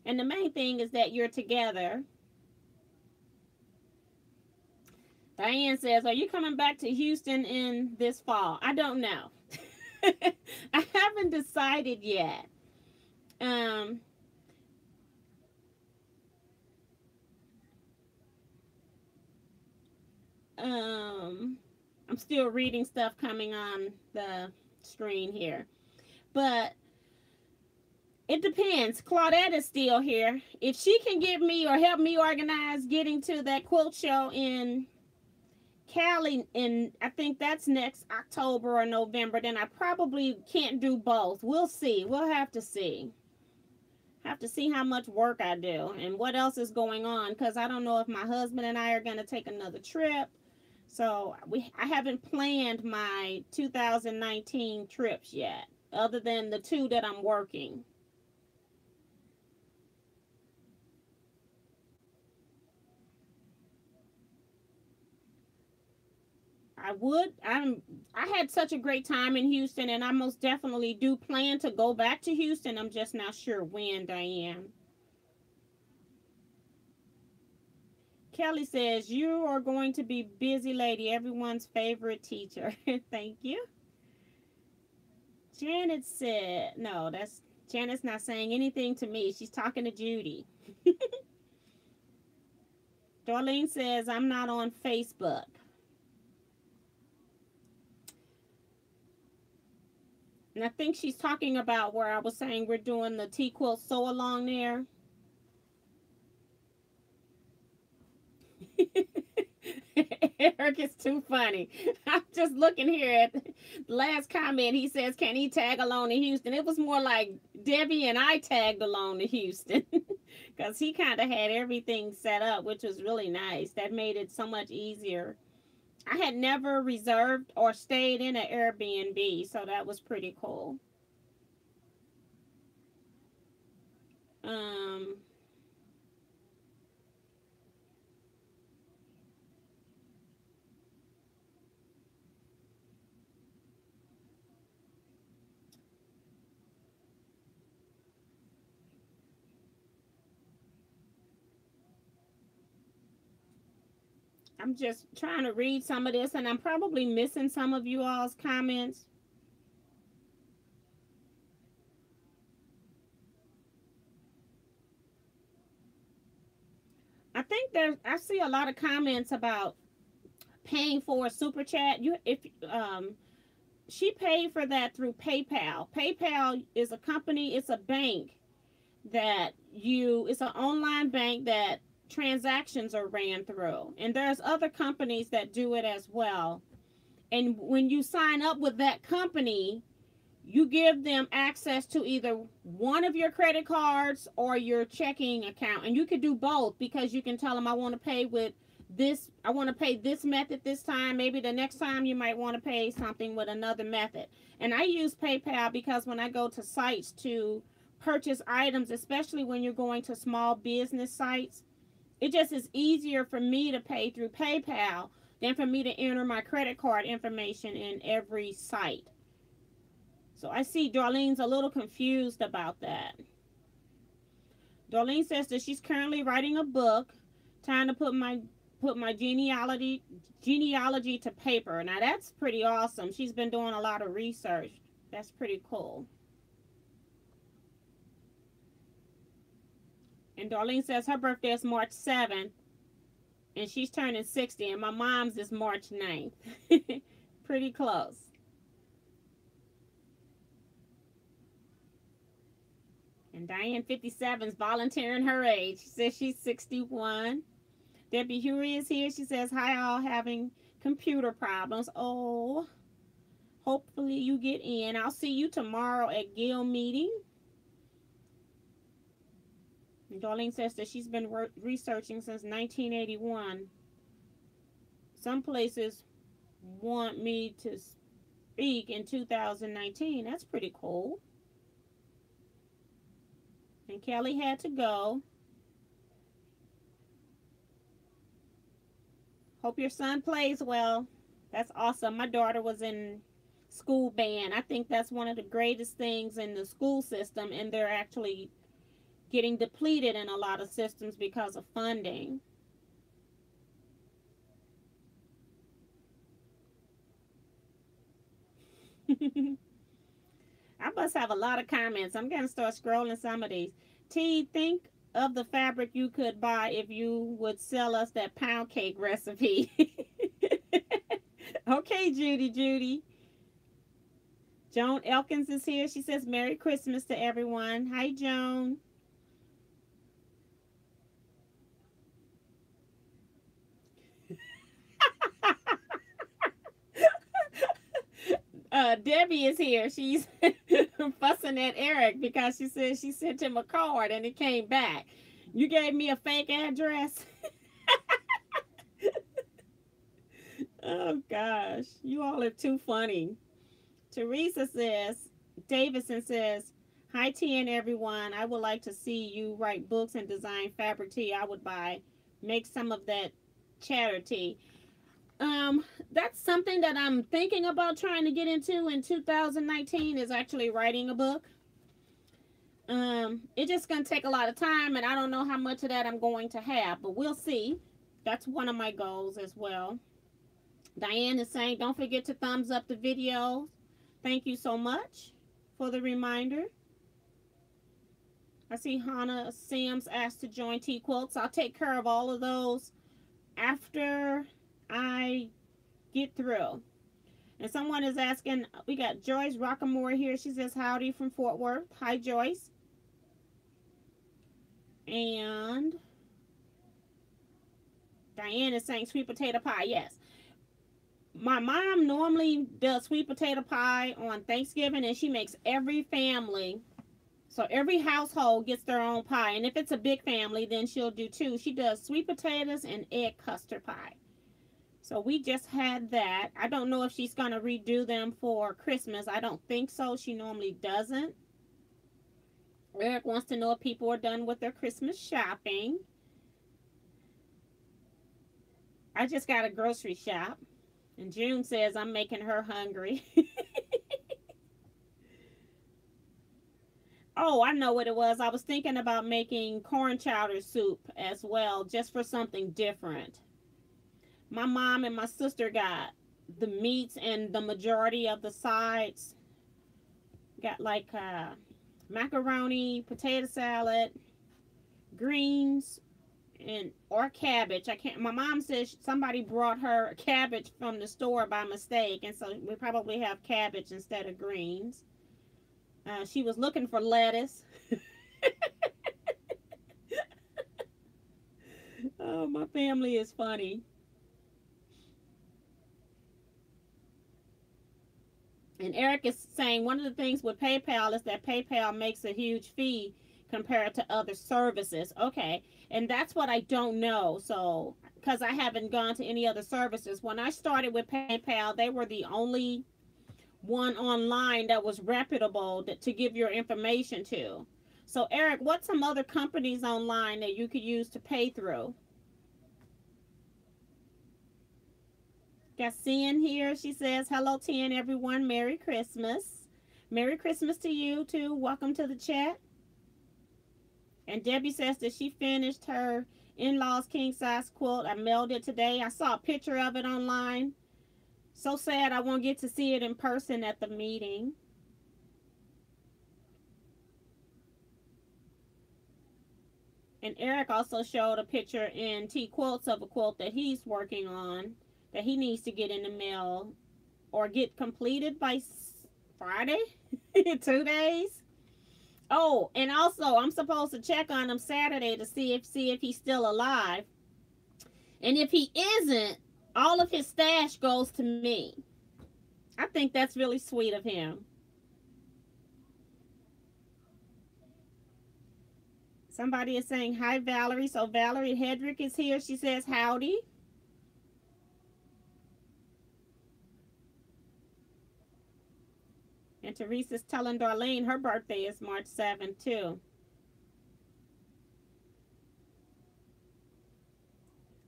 And the main thing is that you're together. Diane says, are you coming back to Houston in this fall? I don't know. I haven't decided yet. I'm still reading stuff coming on the screen here, but it depends. Claudette is still here. If she can get me or help me organize getting to that quilt show in Cali, and I think that's next October or November, then I probably can't do both. We'll see. We'll have to see. Have to see how much work I do and what else is going on, because I don't know if my husband and I are going to take another trip. So I haven't planned my 2019 trips yet, other than the 2 that I'm working. I had such a great time in Houston, and I most definitely do plan to go back to Houston. I'm just not sure when, Diane. Kelly says, you are going to be busy lady, everyone's favorite teacher. Thank you. Janet said, no, Janet's not saying anything to me. She's talking to Judy. Darlene says, I'm not on Facebook. And I think she's talking about where I was saying we're doing the Teaquilt sew along there. Eric is too funny. I'm just looking here at the last comment. He says, can he tag along to Houston? It was more like Debbie and I tagged along to Houston because he kind of had everything set up, which was really nice. That made it so much easier. I had never reserved or stayed in an Airbnb, so that was pretty cool. I'm just trying to read some of this, and I'm probably missing some of you all's comments. I see a lot of comments about paying for a super chat. She paid for that through PayPal. PayPal is a company, it's a bank that it's an online bank that transactions are ran through. And there's other companies that do it as well. And when you sign up with that company, you give them access to either one of your credit cards or your checking account. And you can do both, because you can tell them, I want to pay with this, I want to pay this method this time. Maybe the next time you might want to pay something with another method. And I use PayPal because when I go to sites to purchase items, especially when you're going to small business sites, it just is easier for me to pay through PayPal than for me to enter my credit card information in every site. So I see Darlene's a little confused about that. Darlene says that she's currently writing a book, trying to put my genealogy to paper. Now that's pretty awesome. She's been doing a lot of research. That's pretty cool. And Darlene says her birthday is March 7th, and she's turning 60, and my mom's is March 9th. Pretty close. And Diane 57 is volunteering her age. She says she's 61. Debbie Huey is here. She says, hi all, having computer problems. Oh, hopefully you get in. I'll see you tomorrow at Guild meeting. And Darlene says that she's been researching since 1981. Some places want me to speak in 2019. That's pretty cool. And Kelly had to go. Hope your son plays well. That's awesome. My daughter was in school band. I think that's one of the greatest things in the school system, and they're actually getting depleted in a lot of systems because of funding. I must have a lot of comments. I'm going to start scrolling some of these. T, think of the fabric you could buy if you would sell us that pound cake recipe. Okay, Judy. Joan Elkins is here. She says, Merry Christmas to everyone. Hi, Joan. Debbie is here. She's fussing at Eric because she says she sent him a card and it came back. You gave me a fake address. Oh gosh, you all are too funny. Teresa says, Davidson says, hi T and everyone. I would like to see you write books and design fabric tea I would buy. Make some of that chatter tea. That's something that I'm thinking about trying to get into in 2019, is actually writing a book. It's just going to take a lot of time, and I don't know how much of that I'm going to have, but we'll see. That's one of my goals as well. Diane is saying, don't forget to thumbs up the video. Thank you so much for the reminder. I see Hannah Sims asked to join Teaquilts. I'll take care of all of those after I get through. And someone is asking, we got Joyce Rockamore here. She says, howdy from Fort Worth. Hi, Joyce. And Diane is saying sweet potato pie. Yes. My mom normally does sweet potato pie on Thanksgiving, and she makes every family, so every household gets their own pie. And if it's a big family, then she'll do two. She does sweet potatoes and egg custard pie. So we just had that. I don't know if she's going to redo them for Christmas. I don't think so. She normally doesn't. Eric wants to know if people are done with their Christmas shopping. I just got a grocery shop. And June says I'm making her hungry. Oh, I know what it was. I was thinking about making corn chowder soup as well, just for something different. My mom and my sister got the meats and the majority of the sides. Got like macaroni, potato salad, greens, and or cabbage. I can't. My mom says somebody brought her cabbage from the store by mistake, and so we probably have cabbage instead of greens. She was looking for lettuce. Oh, my family is funny. And Eric is saying one of the things with PayPal is that PayPal makes a huge fee compared to other services. Okay, and that's what I don't know. So, because I haven't gone to any other services. When I started with PayPal, they were the only one online that was reputable to give your information to. So, Eric, what's some other companies online that you could use to pay through? Got Cian here. She says, hello, Tian, everyone. Merry Christmas. Merry Christmas to you, too. Welcome to the chat. And Debbie says that she finished her in-laws king-size quilt. I mailed it today. I saw a picture of it online. So sad I won't get to see it in person at the meeting. And Eric also showed a picture in Teaquilts of a quilt that he's working on that he needs to get in the mail or get completed by Friday. 2 days. Oh, and also I'm supposed to check on him Saturday to see if he's still alive. And if he isn't, all of his stash goes to me. I think that's really sweet of him. Somebody is saying hi, Valerie. So Valerie Hedrick is here. She says howdy. And Teresa's telling Darlene her birthday is March 7th, too.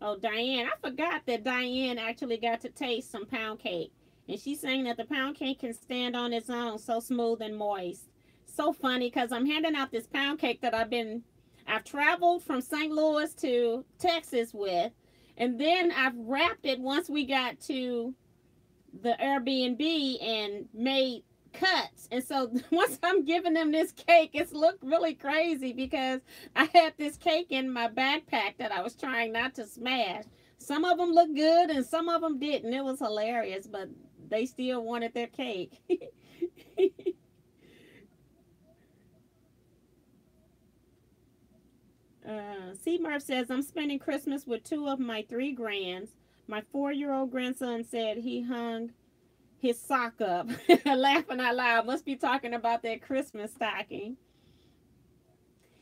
Oh, Diane. I forgot that Diane actually got to taste some pound cake. And she's saying that the pound cake can stand on its own, so smooth and moist. So funny, because I'm handing out this pound cake that I've traveled from St. Louis to Texas with. And then I've wrapped it once we got to the Airbnb and made cuts. And so once I'm giving them this cake, it's looked really crazy because I had this cake in my backpack that I was trying not to smash. Some of them looked good and some of them didn't. It was hilarious, but they still wanted their cake. C. Murph says, I'm spending Christmas with 2 of my 3 grands. My 4-year-old grandson said he hung his sock up. Laughing out loud. Must be talking about that Christmas stocking.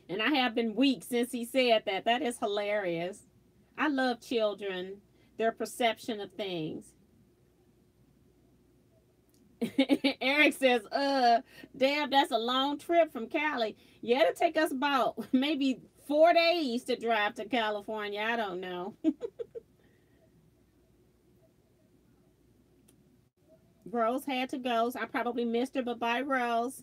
And I have been weeks since he said that. That is hilarious. I love children, their perception of things. Eric says, Deb, that's a long trip from Cali. Yeah, it'll take us about maybe 4 days to drive to California. I don't know. Rose had to go, so I probably missed her, but bye, Rose.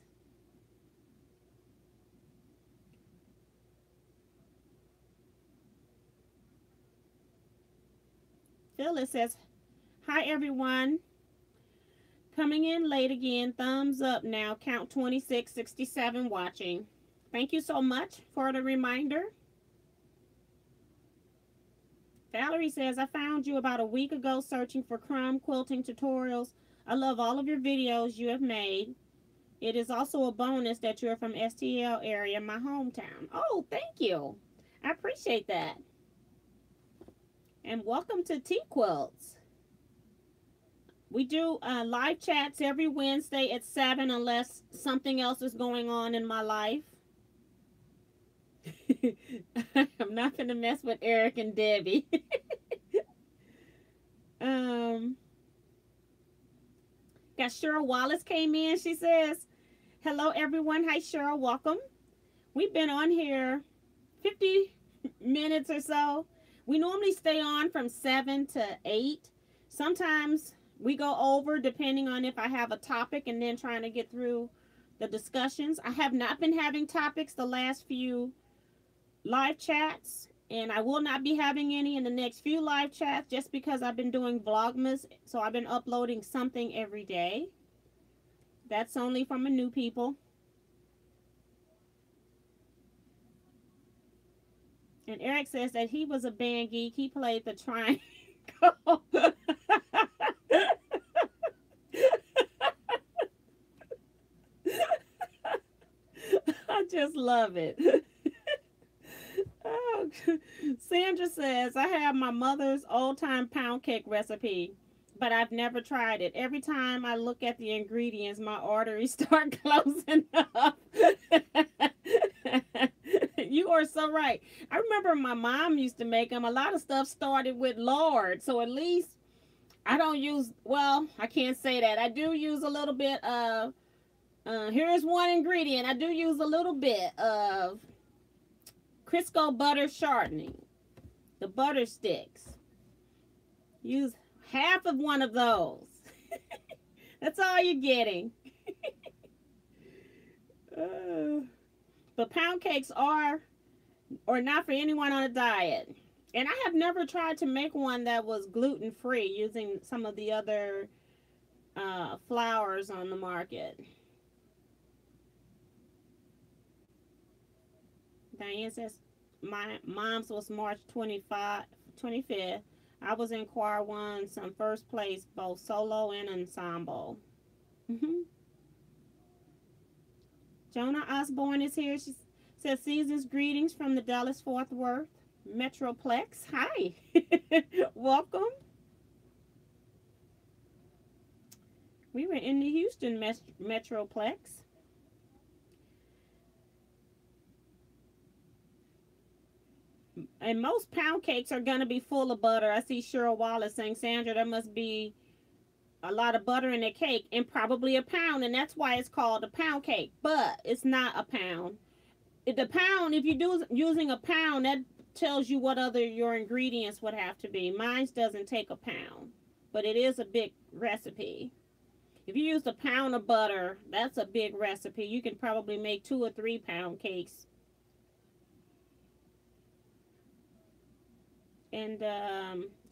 Phyllis says, hi, everyone. Coming in late again. Thumbs up now. Count 2667 watching. Thank you so much for the reminder. Valerie says, I found you about a week ago searching for crumb quilting tutorials. I love all of your videos you have made. It is also a bonus that you're from STL area, my hometown. Oh, thank you. I appreciate that. And welcome to Teaquilts. We do live chats every Wednesday at 7 unless something else is going on in my life. I'm not going to mess with Eric and Debbie. Got Cheryl Wallace came in. She says, hello, everyone. Hi, Cheryl. Welcome. We've been on here 50 minutes or so. We normally stay on from 7 to 8. Sometimes we go over depending on if I have a topic and then trying to get through the discussions. I have not been having topics the last few live chats, and I will not be having any in the next few live chats just because I've been doing Vlogmas, so I've been uploading something every day. That's only from the new people. And Eric says that he was a band geek. He played the triangle. I just love it. Oh, Sandra says, I have my mother's old-time pound cake recipe, but I've never tried it. Every time I look at the ingredients, my arteries start closing up. You are so right. I remember my mom used to make them. A lot of stuff started with lard, so at least I don't use, well, I can't say that. I do use a little bit of, here's one ingredient. I do use a little bit of Crisco butter shortening, the butter sticks. Use half of one of those. That's all you're getting. But pound cakes are not for anyone on a diet. And I have never tried to make one that was gluten-free using some of the other flours on the market. Diane says, my mom's was March 25th. I was in choir, won some first place, both solo and ensemble. Jonah Osborne is here. She says, season's greetings from the Dallas-Fort Worth Metroplex. Hi. Welcome. We were in the Houston Metroplex. And most pound cakes are going to be full of butter. I see Cheryl Wallace saying, Sandra, there must be a lot of butter in the cake, and probably a pound, and that's why it's called a pound cake. But it's not a pound. The pound, if you're using a pound, that tells you what other your ingredients would have to be. Mine doesn't take a pound, but it is a big recipe. If you use a pound of butter, that's a big recipe. You can probably make 2 or 3 pound cakes. And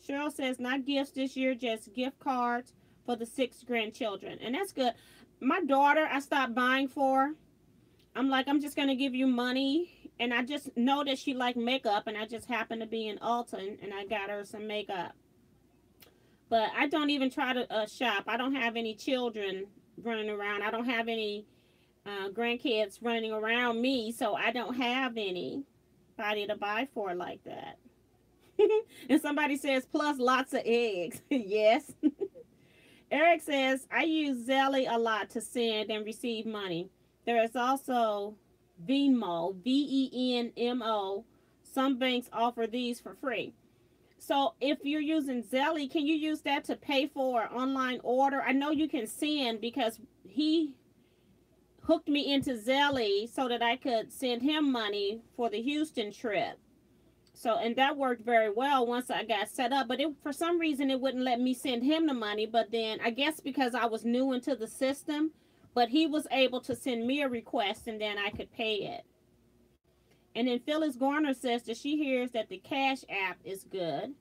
Cheryl says, not gifts this year, just gift cards for the 6 grandchildren. And that's good. My daughter, I stopped buying for. I'm like, I'm just going to give you money. And I just know that she liked makeup. And I just happened to be in Alton. And I got her some makeup. But I don't even try to shop. I don't have any children running around. I don't have any grandkids running around me. So I don't have anybody to buy for like that. And somebody says, plus lots of eggs. Yes. Eric says, I use Zelle a lot to send and receive money. There is also Venmo, Venmo. Some banks offer these for free. So if you're using Zelle, can you use that to pay for an online order? I know you can send, because he hooked me into Zelle so that I could send him money for the Houston trip. So, and that worked very well once I got set up. But for some reason, it wouldn't let me send him the money. But then, I guess because I was new into the system, but he was able to send me a request, and then I could pay it. And then Phyllis Garner says that she hears that the Cash App is good.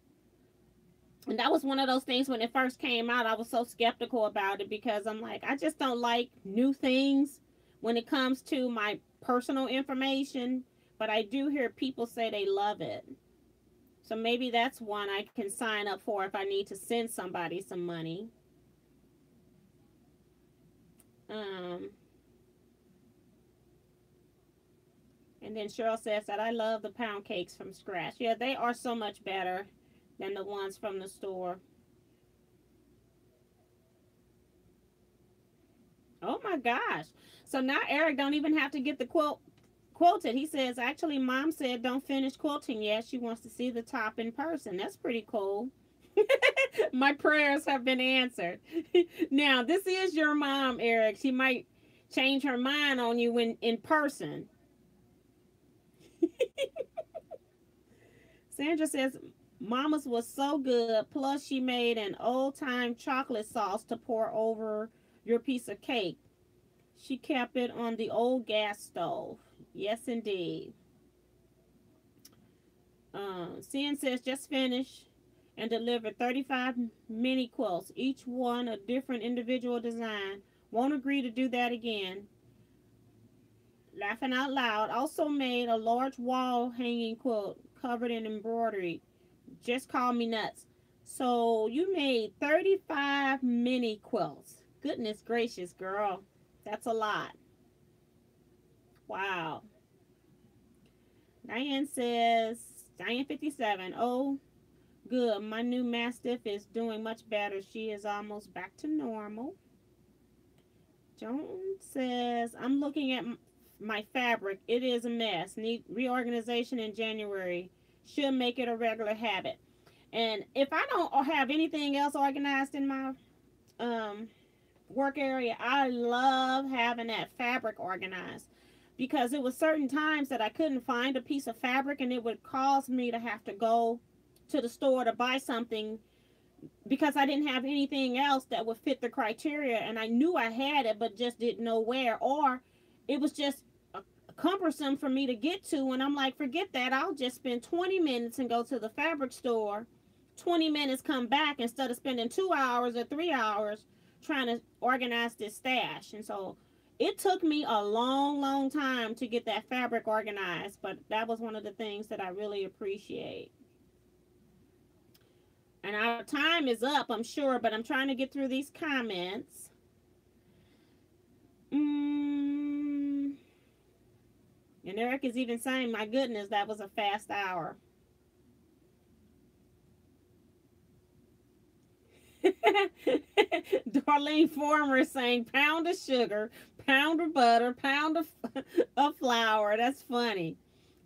And that was one of those things when it first came out, I was so skeptical about it, because I'm like, I just don't like new things when it comes to my personal information. But I do hear people say they love it. So maybe that's one I can sign up for if I need to send somebody some money. And then Cheryl says that I love the pound cakes from scratch. Yeah, they are so much better than the ones from the store. Oh my gosh. So now Eric don't even have to get the quilted. He says, actually, Mom said don't finish quilting yet. She wants to see the top in person. That's pretty cool. My prayers have been answered. Now, this is your mom, Eric. She might change her mind on you in person. Sandra says, Mama's was so good. Plus, she made an old-time chocolate sauce to pour over your piece of cake. She kept it on the old gas stove. Yes, indeed. CN says, just finished and delivered 35 mini quilts, each one a different individual design. Won't agree to do that again. Laughing out loud. Also made a large wall hanging quilt. covered in embroidery. Just call me nuts. So you made 35 mini quilts. Goodness gracious, girl. That's a lot. Wow. Diane says, Diane 57. Oh, good. My new Mastiff is doing much better. She is almost back to normal. Joan says, I'm looking at my fabric. It is a mess. Need reorganization in January. Should make it a regular habit. And if I don't have anything else organized in my work area, I love having that fabric organized, because it was certain times that I couldn't find a piece of fabric, and it would cause me to have to go to the store to buy something because I didn't have anything else that would fit the criteria, and I knew I had it but just didn't know where, or it was just cumbersome for me to get to, and I'm like, forget that, I'll just spend 20 minutes and go to the fabric store, 20 minutes come back, instead of spending 2 hours or 3 hours trying to organize this stash. And so it took me a long time to get that fabric organized, but that was one of the things that I really appreciate. And our time is up, I'm sure, but I'm trying to get through these comments. And Eric is even saying, my goodness, that was a fast hour. Darlene Former is saying, pound of sugar, pound of butter, pound of flour. That's funny.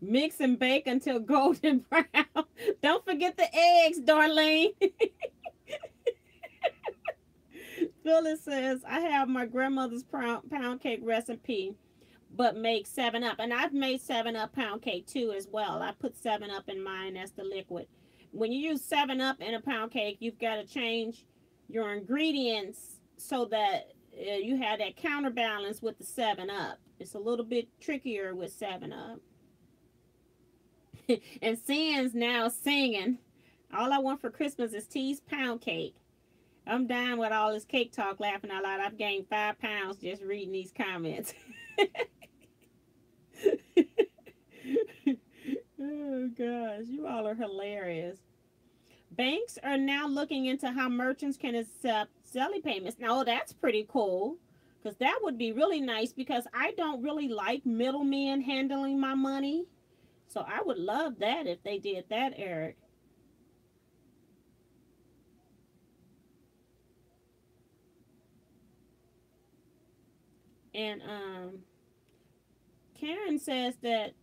Mix and bake until golden brown. Don't forget the eggs, Darlene. Phyllis says, I have my grandmother's pound cake recipe, but make 7-Up. And I've made 7-Up pound cake too as well. I put 7-Up in mine as the liquid. When you use 7-Up in a pound cake, you've got to change your ingredients so that you have that counterbalance with the 7-Up. It's a little bit trickier with 7-Up. And San's now singing, all I want for Christmas is T's pound cake. I'm dying with all this cake talk, laughing out loud. I've gained 5 pounds just reading these comments. Oh gosh, you all are hilarious. Banks are now looking into how merchants can accept Zelle payments. Now, that's pretty cool, because that would be really nice, because I don't really like middlemen handling my money. So I would love that if they did that, Eric. And Karen says that,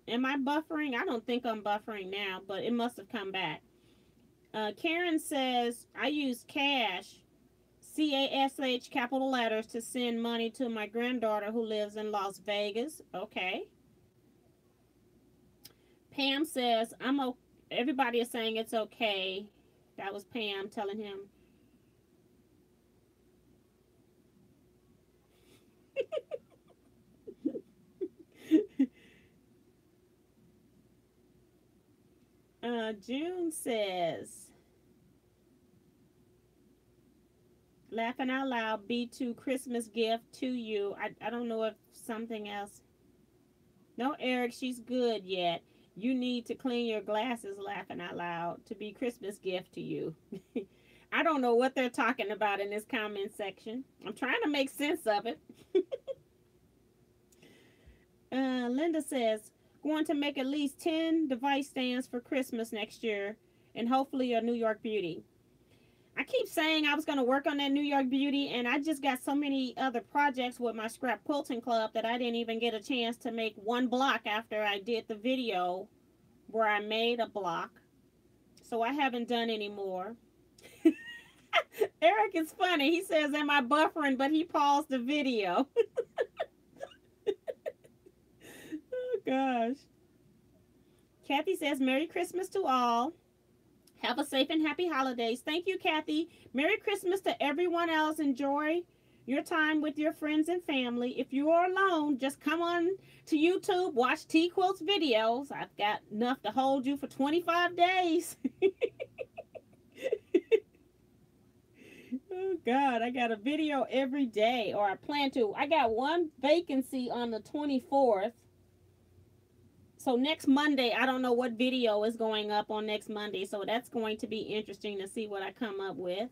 am I buffering? I don't think I'm buffering now, but it must have come back. Karen says, I use cash, CASH, capital letters, to send money to my granddaughter who lives in Las Vegas. Okay. Pam says, everybody is saying it's okay. That was Pam telling him. June says, laughing out loud, B2 Christmas gift to you. I don't know if something else. No, Eric, she's good yet. You need to clean your glasses, laughing out loud, to be Christmas gift to you. I don't know what they're talking about in this comment section. I'm trying to make sense of it. Linda says, going to make at least 10 device stands for Christmas next year, and hopefully a New York Beauty. I keep saying I was going to work on that New York Beauty, and I just got so many other projects with my scrap quilting club that I didn't even get a chance to make one block after I did the video where I made a block. So I haven't done any more. Eric is funny. He says, am I buffering? But he paused the video. Oh, gosh. Kathy says, Merry Christmas to all. Have a safe and happy holidays. Thank you, Kathy. Merry Christmas to everyone else. Enjoy your time with your friends and family. If you are alone, just come on to YouTube, watch Teaquilts videos. I've got enough to hold you for 25 days. Oh, God. I got a video every day, or I plan to. I got one vacancy on the 24th. So next Monday, I don't know what video is going up on next Monday. So that's going to be interesting to see what I come up with.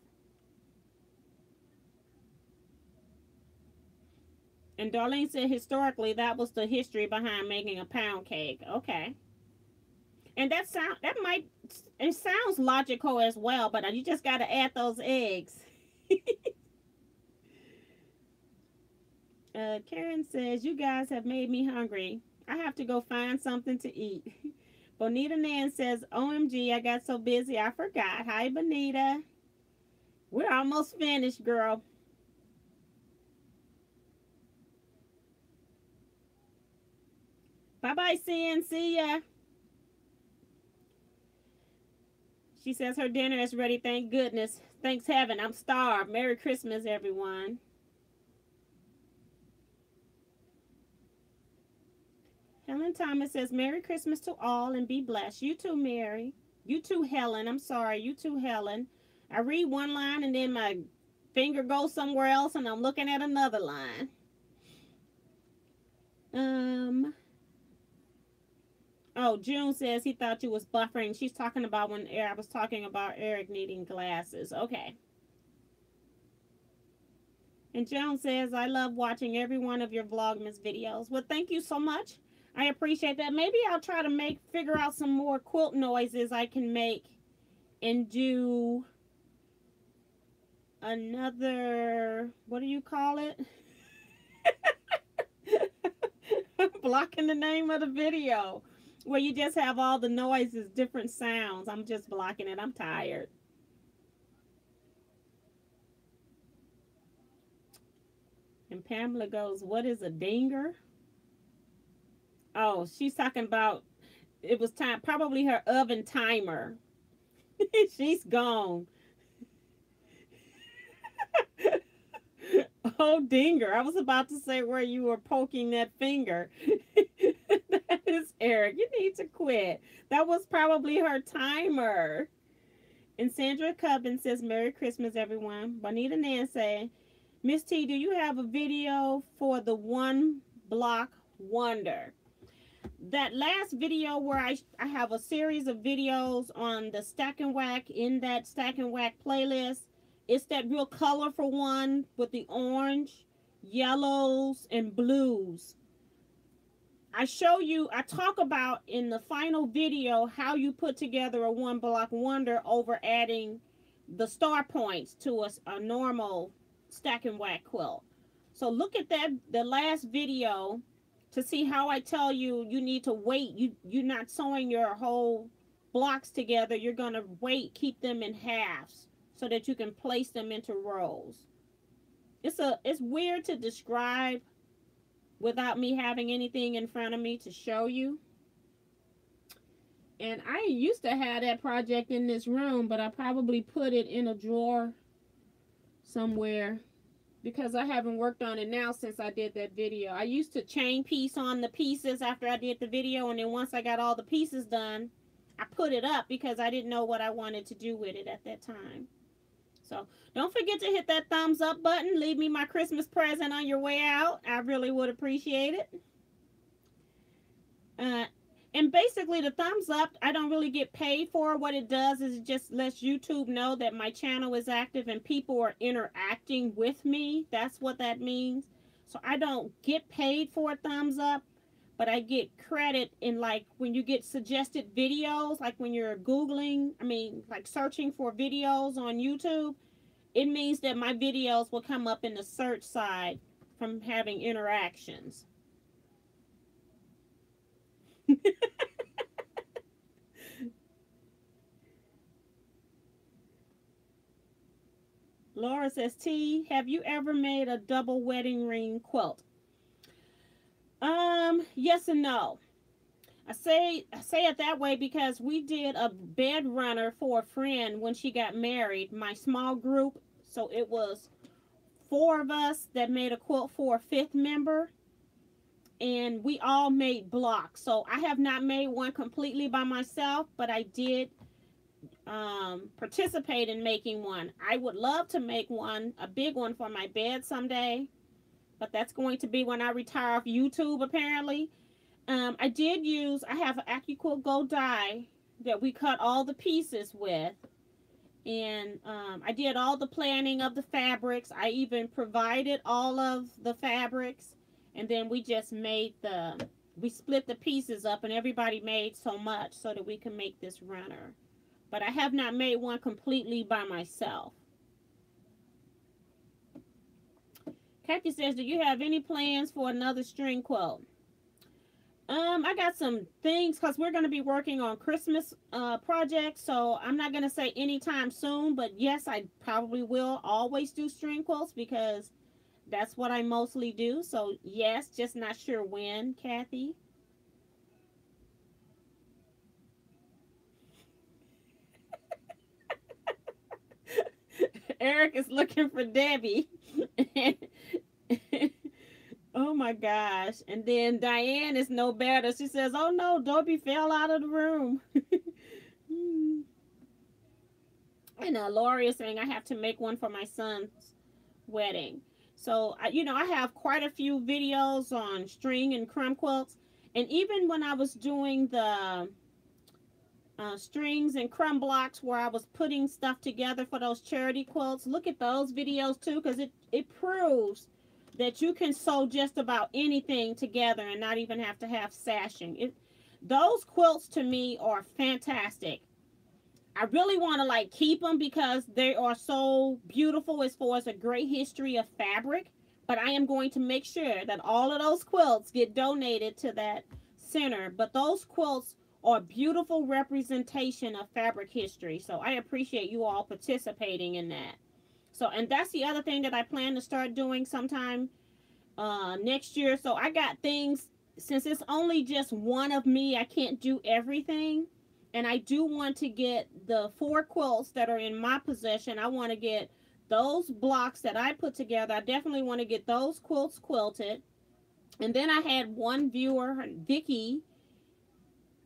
And Darlene said historically that was the history behind making a pound cake. Okay. And that it sounds logical as well, but you just got to add those eggs. Karen says, you guys have made me hungry. I have to go find something to eat. Bonita Nan says, OMG, I got so busy I forgot. Hi, Bonita. We're almost finished, girl. Bye-bye, Sin. See ya. She says her dinner is ready. Thank goodness. Thanks heaven. I'm starved. Merry Christmas, everyone. Helen Thomas says, Merry Christmas to all and be blessed. You too, Mary. You too, Helen. I'm sorry. You too, Helen. I read one line and then my finger goes somewhere else and I'm looking at another line. Oh, June says he thought you was buffering. She's talking about when I was talking about Eric needing glasses. Okay. And Joan says, I love watching every one of your Vlogmas videos. Well, thank you so much. I appreciate that. Maybe I'll try to figure out some more quilt noises I can make and do another, what do you call it? I'm blocking the name of the video. Where you just have all the noises, different sounds. I'm just blocking it. I'm tired. And Pamela goes, what is a dinger? Oh, she's talking about, it was time, probably her oven timer. She's gone. Oh, dinger. I was about to say where you were poking that finger. That is Eric. You need to quit. That was probably her timer. And Sandra Cubbin says, Merry Christmas, everyone. Bonita Nancy, Miss T, do you have a video for the One Block Wonder? That last video where I have a series of videos on the Stack and Whack, in that Stack and Whack playlist. It's that real colorful one with the orange, yellows, and blues. I talk about in the final video how you put together a One Block Wonder over adding the star points to a normal Stack and Whack quilt. So look at the last video to see how I tell you need to wait. You're not sewing your whole blocks together. You're going to wait, keep them in halves so that you can place them into rows. It's weird to describe without me having anything in front of me to show you. And I used to have that project in this room, but I probably put it in a drawer somewhere because I haven't worked on it now since I did that video. I used to chain piece on the pieces after I did the video, and then once I got all the pieces done, I put it up because I didn't know what I wanted to do with it at that time. So don't forget to hit that thumbs up button. Leave me my Christmas present on your way out. I really would appreciate it. And basically the thumbs up, I don't really get paid for. What it does is it just lets YouTube know that my channel is active and people are interacting with me. That's what that means. So I don't get paid for a thumbs up, but I get credit in, like, when you get suggested videos, like when you're like searching for videos on YouTube, it means that my videos will come up in the search side from having interactions. Laura says, T, have you ever made a double wedding ring quilt? Yes and no. I say it that way because we did a bed runner for a friend when she got married, my small group. So it was 4 of us that made a quilt for a 5th member, and we all made blocks. So I have not made one completely by myself, but I did participate in making one. I would love to make one, a big one for my bed someday, but that's going to be when I retire off YouTube apparently. I did use, I have an AccuQuilt Gold die that we cut all the pieces with. And I did all the planning of the fabrics. I even provided all of the fabrics. And then we just made we split the pieces up and everybody made so much so that we can make this runner. But I have not made one completely by myself. Kathy says, do you have any plans for another string quilt? I got some things because we're going to be working on Christmas projects, so I'm not going to say anytime soon, but yes, I probably will always do string quilts because that's what I mostly do. So yes, just not sure when, Kathy. Eric is looking for Debbie. Oh my gosh. And then Diane is no better. She says, oh no, Dobie fell out of the room. And Lori is saying I have to make one for my son's wedding. So, I have quite a few videos on string and crumb quilts. And even when I was doing the strings and crumb blocks where I was putting stuff together for those charity quilts, look at those videos too, because it proves that you can sew just about anything together and not even have to have sashing. Those quilts to me are fantastic. I really want to like keep them because they are so beautiful as far as a great history of fabric. But I am going to make sure that all of those quilts get donated to that center. But those quilts are a beautiful representation of fabric history. So I appreciate you all participating in that. So, and that's the other thing that I plan to start doing sometime next year. So I got things, since it's only just one of me, I can't do everything. And I do want to get the 4 quilts that are in my possession. I want to get those blocks that I put together. I definitely want to get those quilts quilted. And then I had one viewer, Vicky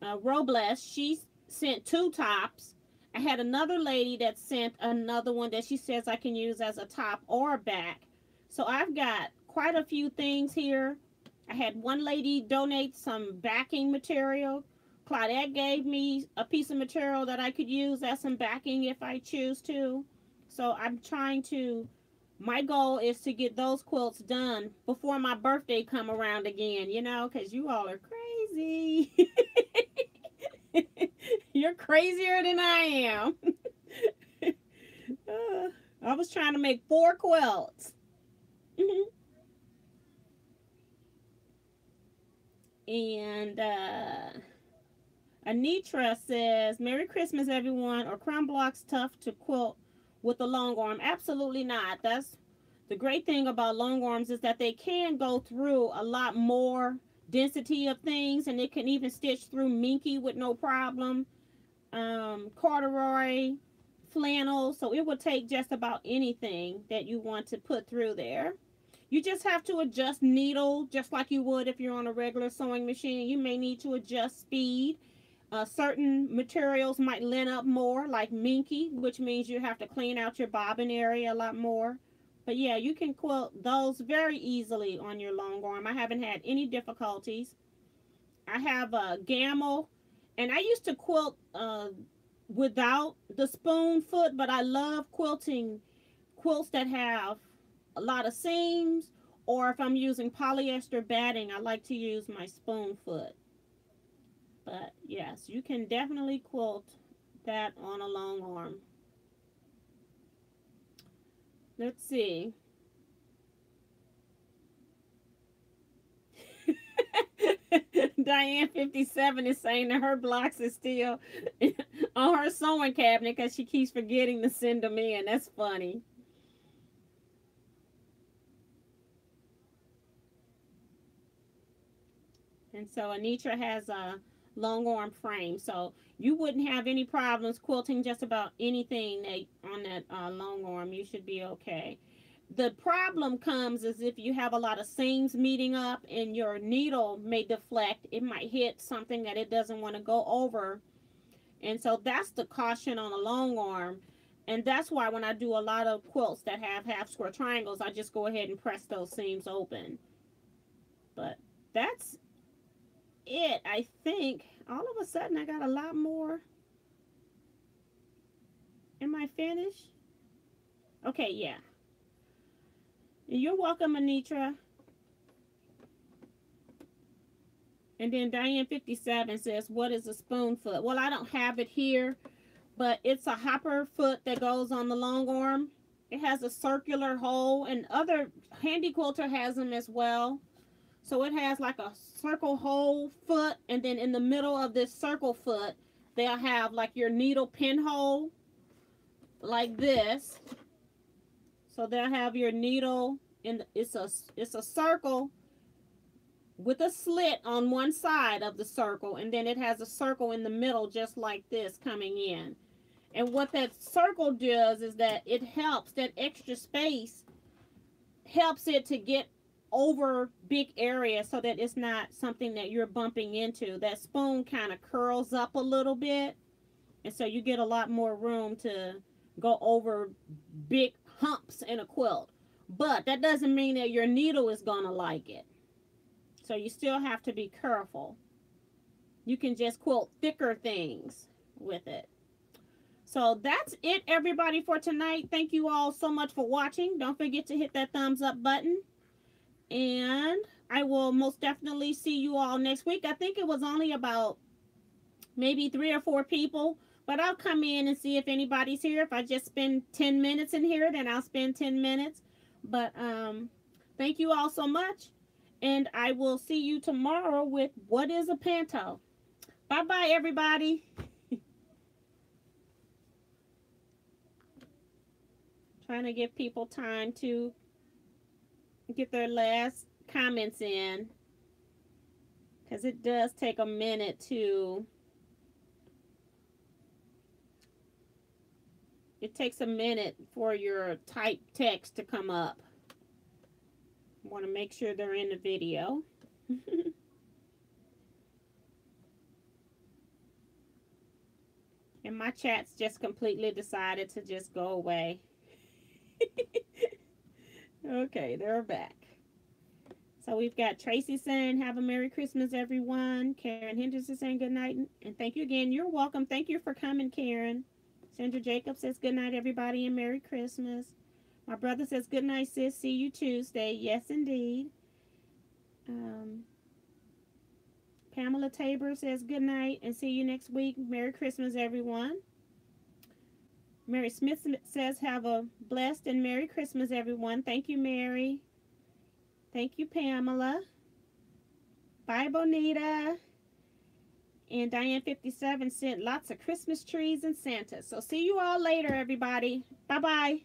Robles. She sent 2 tops. I had another lady that sent another one that she says I can use as a top or a back. So I've got quite a few things here. I had one lady donate some backing material. Claudette gave me a piece of material that I could use as some backing if I choose to. So I'm trying to, my goal is to get those quilts done before my birthday come around again, because you all are crazy. You're crazier than I am. I was trying to make 4 quilts. And Anitra says, Merry Christmas, everyone. Are crumb blocks tough to quilt with a long arm? Absolutely not. That's the great thing about long arms, is that they can go through a lot more density of things, and it can even stitch through minky with no problem. Corduroy, flannel. So it will take just about anything that you want to put through there. You just have to adjust needle just like you would if you're on a regular sewing machine. You may need to adjust speed. Certain materials might lin up more, like minky, which means you have to clean out your bobbin area a lot more. But yeah, you can quilt those very easily on your long arm. I haven't had any difficulties. I have a gamel, and I used to quilt without the spoon foot, but I love quilting quilts that have a lot of seams, or if I'm using polyester batting, I like to use my spoon foot. But yes, you can definitely quilt that on a long arm. Let's see. Diane 57 is saying that her blocks is still on her sewing cabinet because she keeps forgetting to send them in. That's funny. And so Anitra has a long arm frame, so you wouldn't have any problems quilting just about anything on that long arm. You should be okay. The problem comes is if you have a lot of seams meeting up and your needle may deflect. It might hit something that it doesn't want to go over. And so that's the caution on a long arm. And that's why when I do a lot of quilts that have half square triangles, I just go ahead and press those seams open. But that's it, I think. All of a sudden, I got a lot more. Am I finished? Okay, yeah. You're welcome, Anitra. And then Diane 57 says, what is a spoon foot? Well, I don't have it here, but it's a hopper foot that goes on the long arm. It has a circular hole, and other handy quilter has them as well. So it has like a circle hole foot, and then in the middle of this circle foot, they'll have like your needle pinhole like this. So they'll have your needle in it's a circle with a slit on one side of the circle, and then it has a circle in the middle just like this coming in. And what that circle does is that it helps, that extra space helps it to get over big areas so that it's not something that you're bumping into. That spoon kind of curls up a little bit, and so you get a lot more room to go over big humps in a quilt. But that doesn't mean that your needle is gonna like it. So you still have to be careful. You can just quilt thicker things with it. So that's it, everybody, for tonight. Thank you all so much for watching. Don't forget to hit that thumbs up button. And I will most definitely see you all next week. I think it was only about maybe 3 or 4 people. But I'll come in and see if anybody's here. If I just spend 10 minutes in here, then I'll spend 10 minutes. But thank you all so much. And I will see you tomorrow with What is a Panto? Bye-bye, everybody. Trying to give people time to get their last comments in, because it does take a minute to... It takes a minute for your typed text to come up. I want to make sure they're in the video. And my chat's just completely decided to just go away. Okay, they're back. So we've got Tracy saying, have a Merry Christmas, everyone. Karen Henderson saying good night. And thank you again. You're welcome. Thank you for coming, Karen. Sandra Jacobs says good night, everybody, and Merry Christmas. My brother says good night, sis. See you Tuesday. Yes, indeed. Pamela Tabor says good night and see you next week. Merry Christmas, everyone. Mary Smith says have a blessed and Merry Christmas, everyone. Thank you, Mary. Thank you, Pamela. Bye, Bonita. And Diane 57 sent lots of Christmas trees and Santa. So see you all later, everybody. Bye-bye.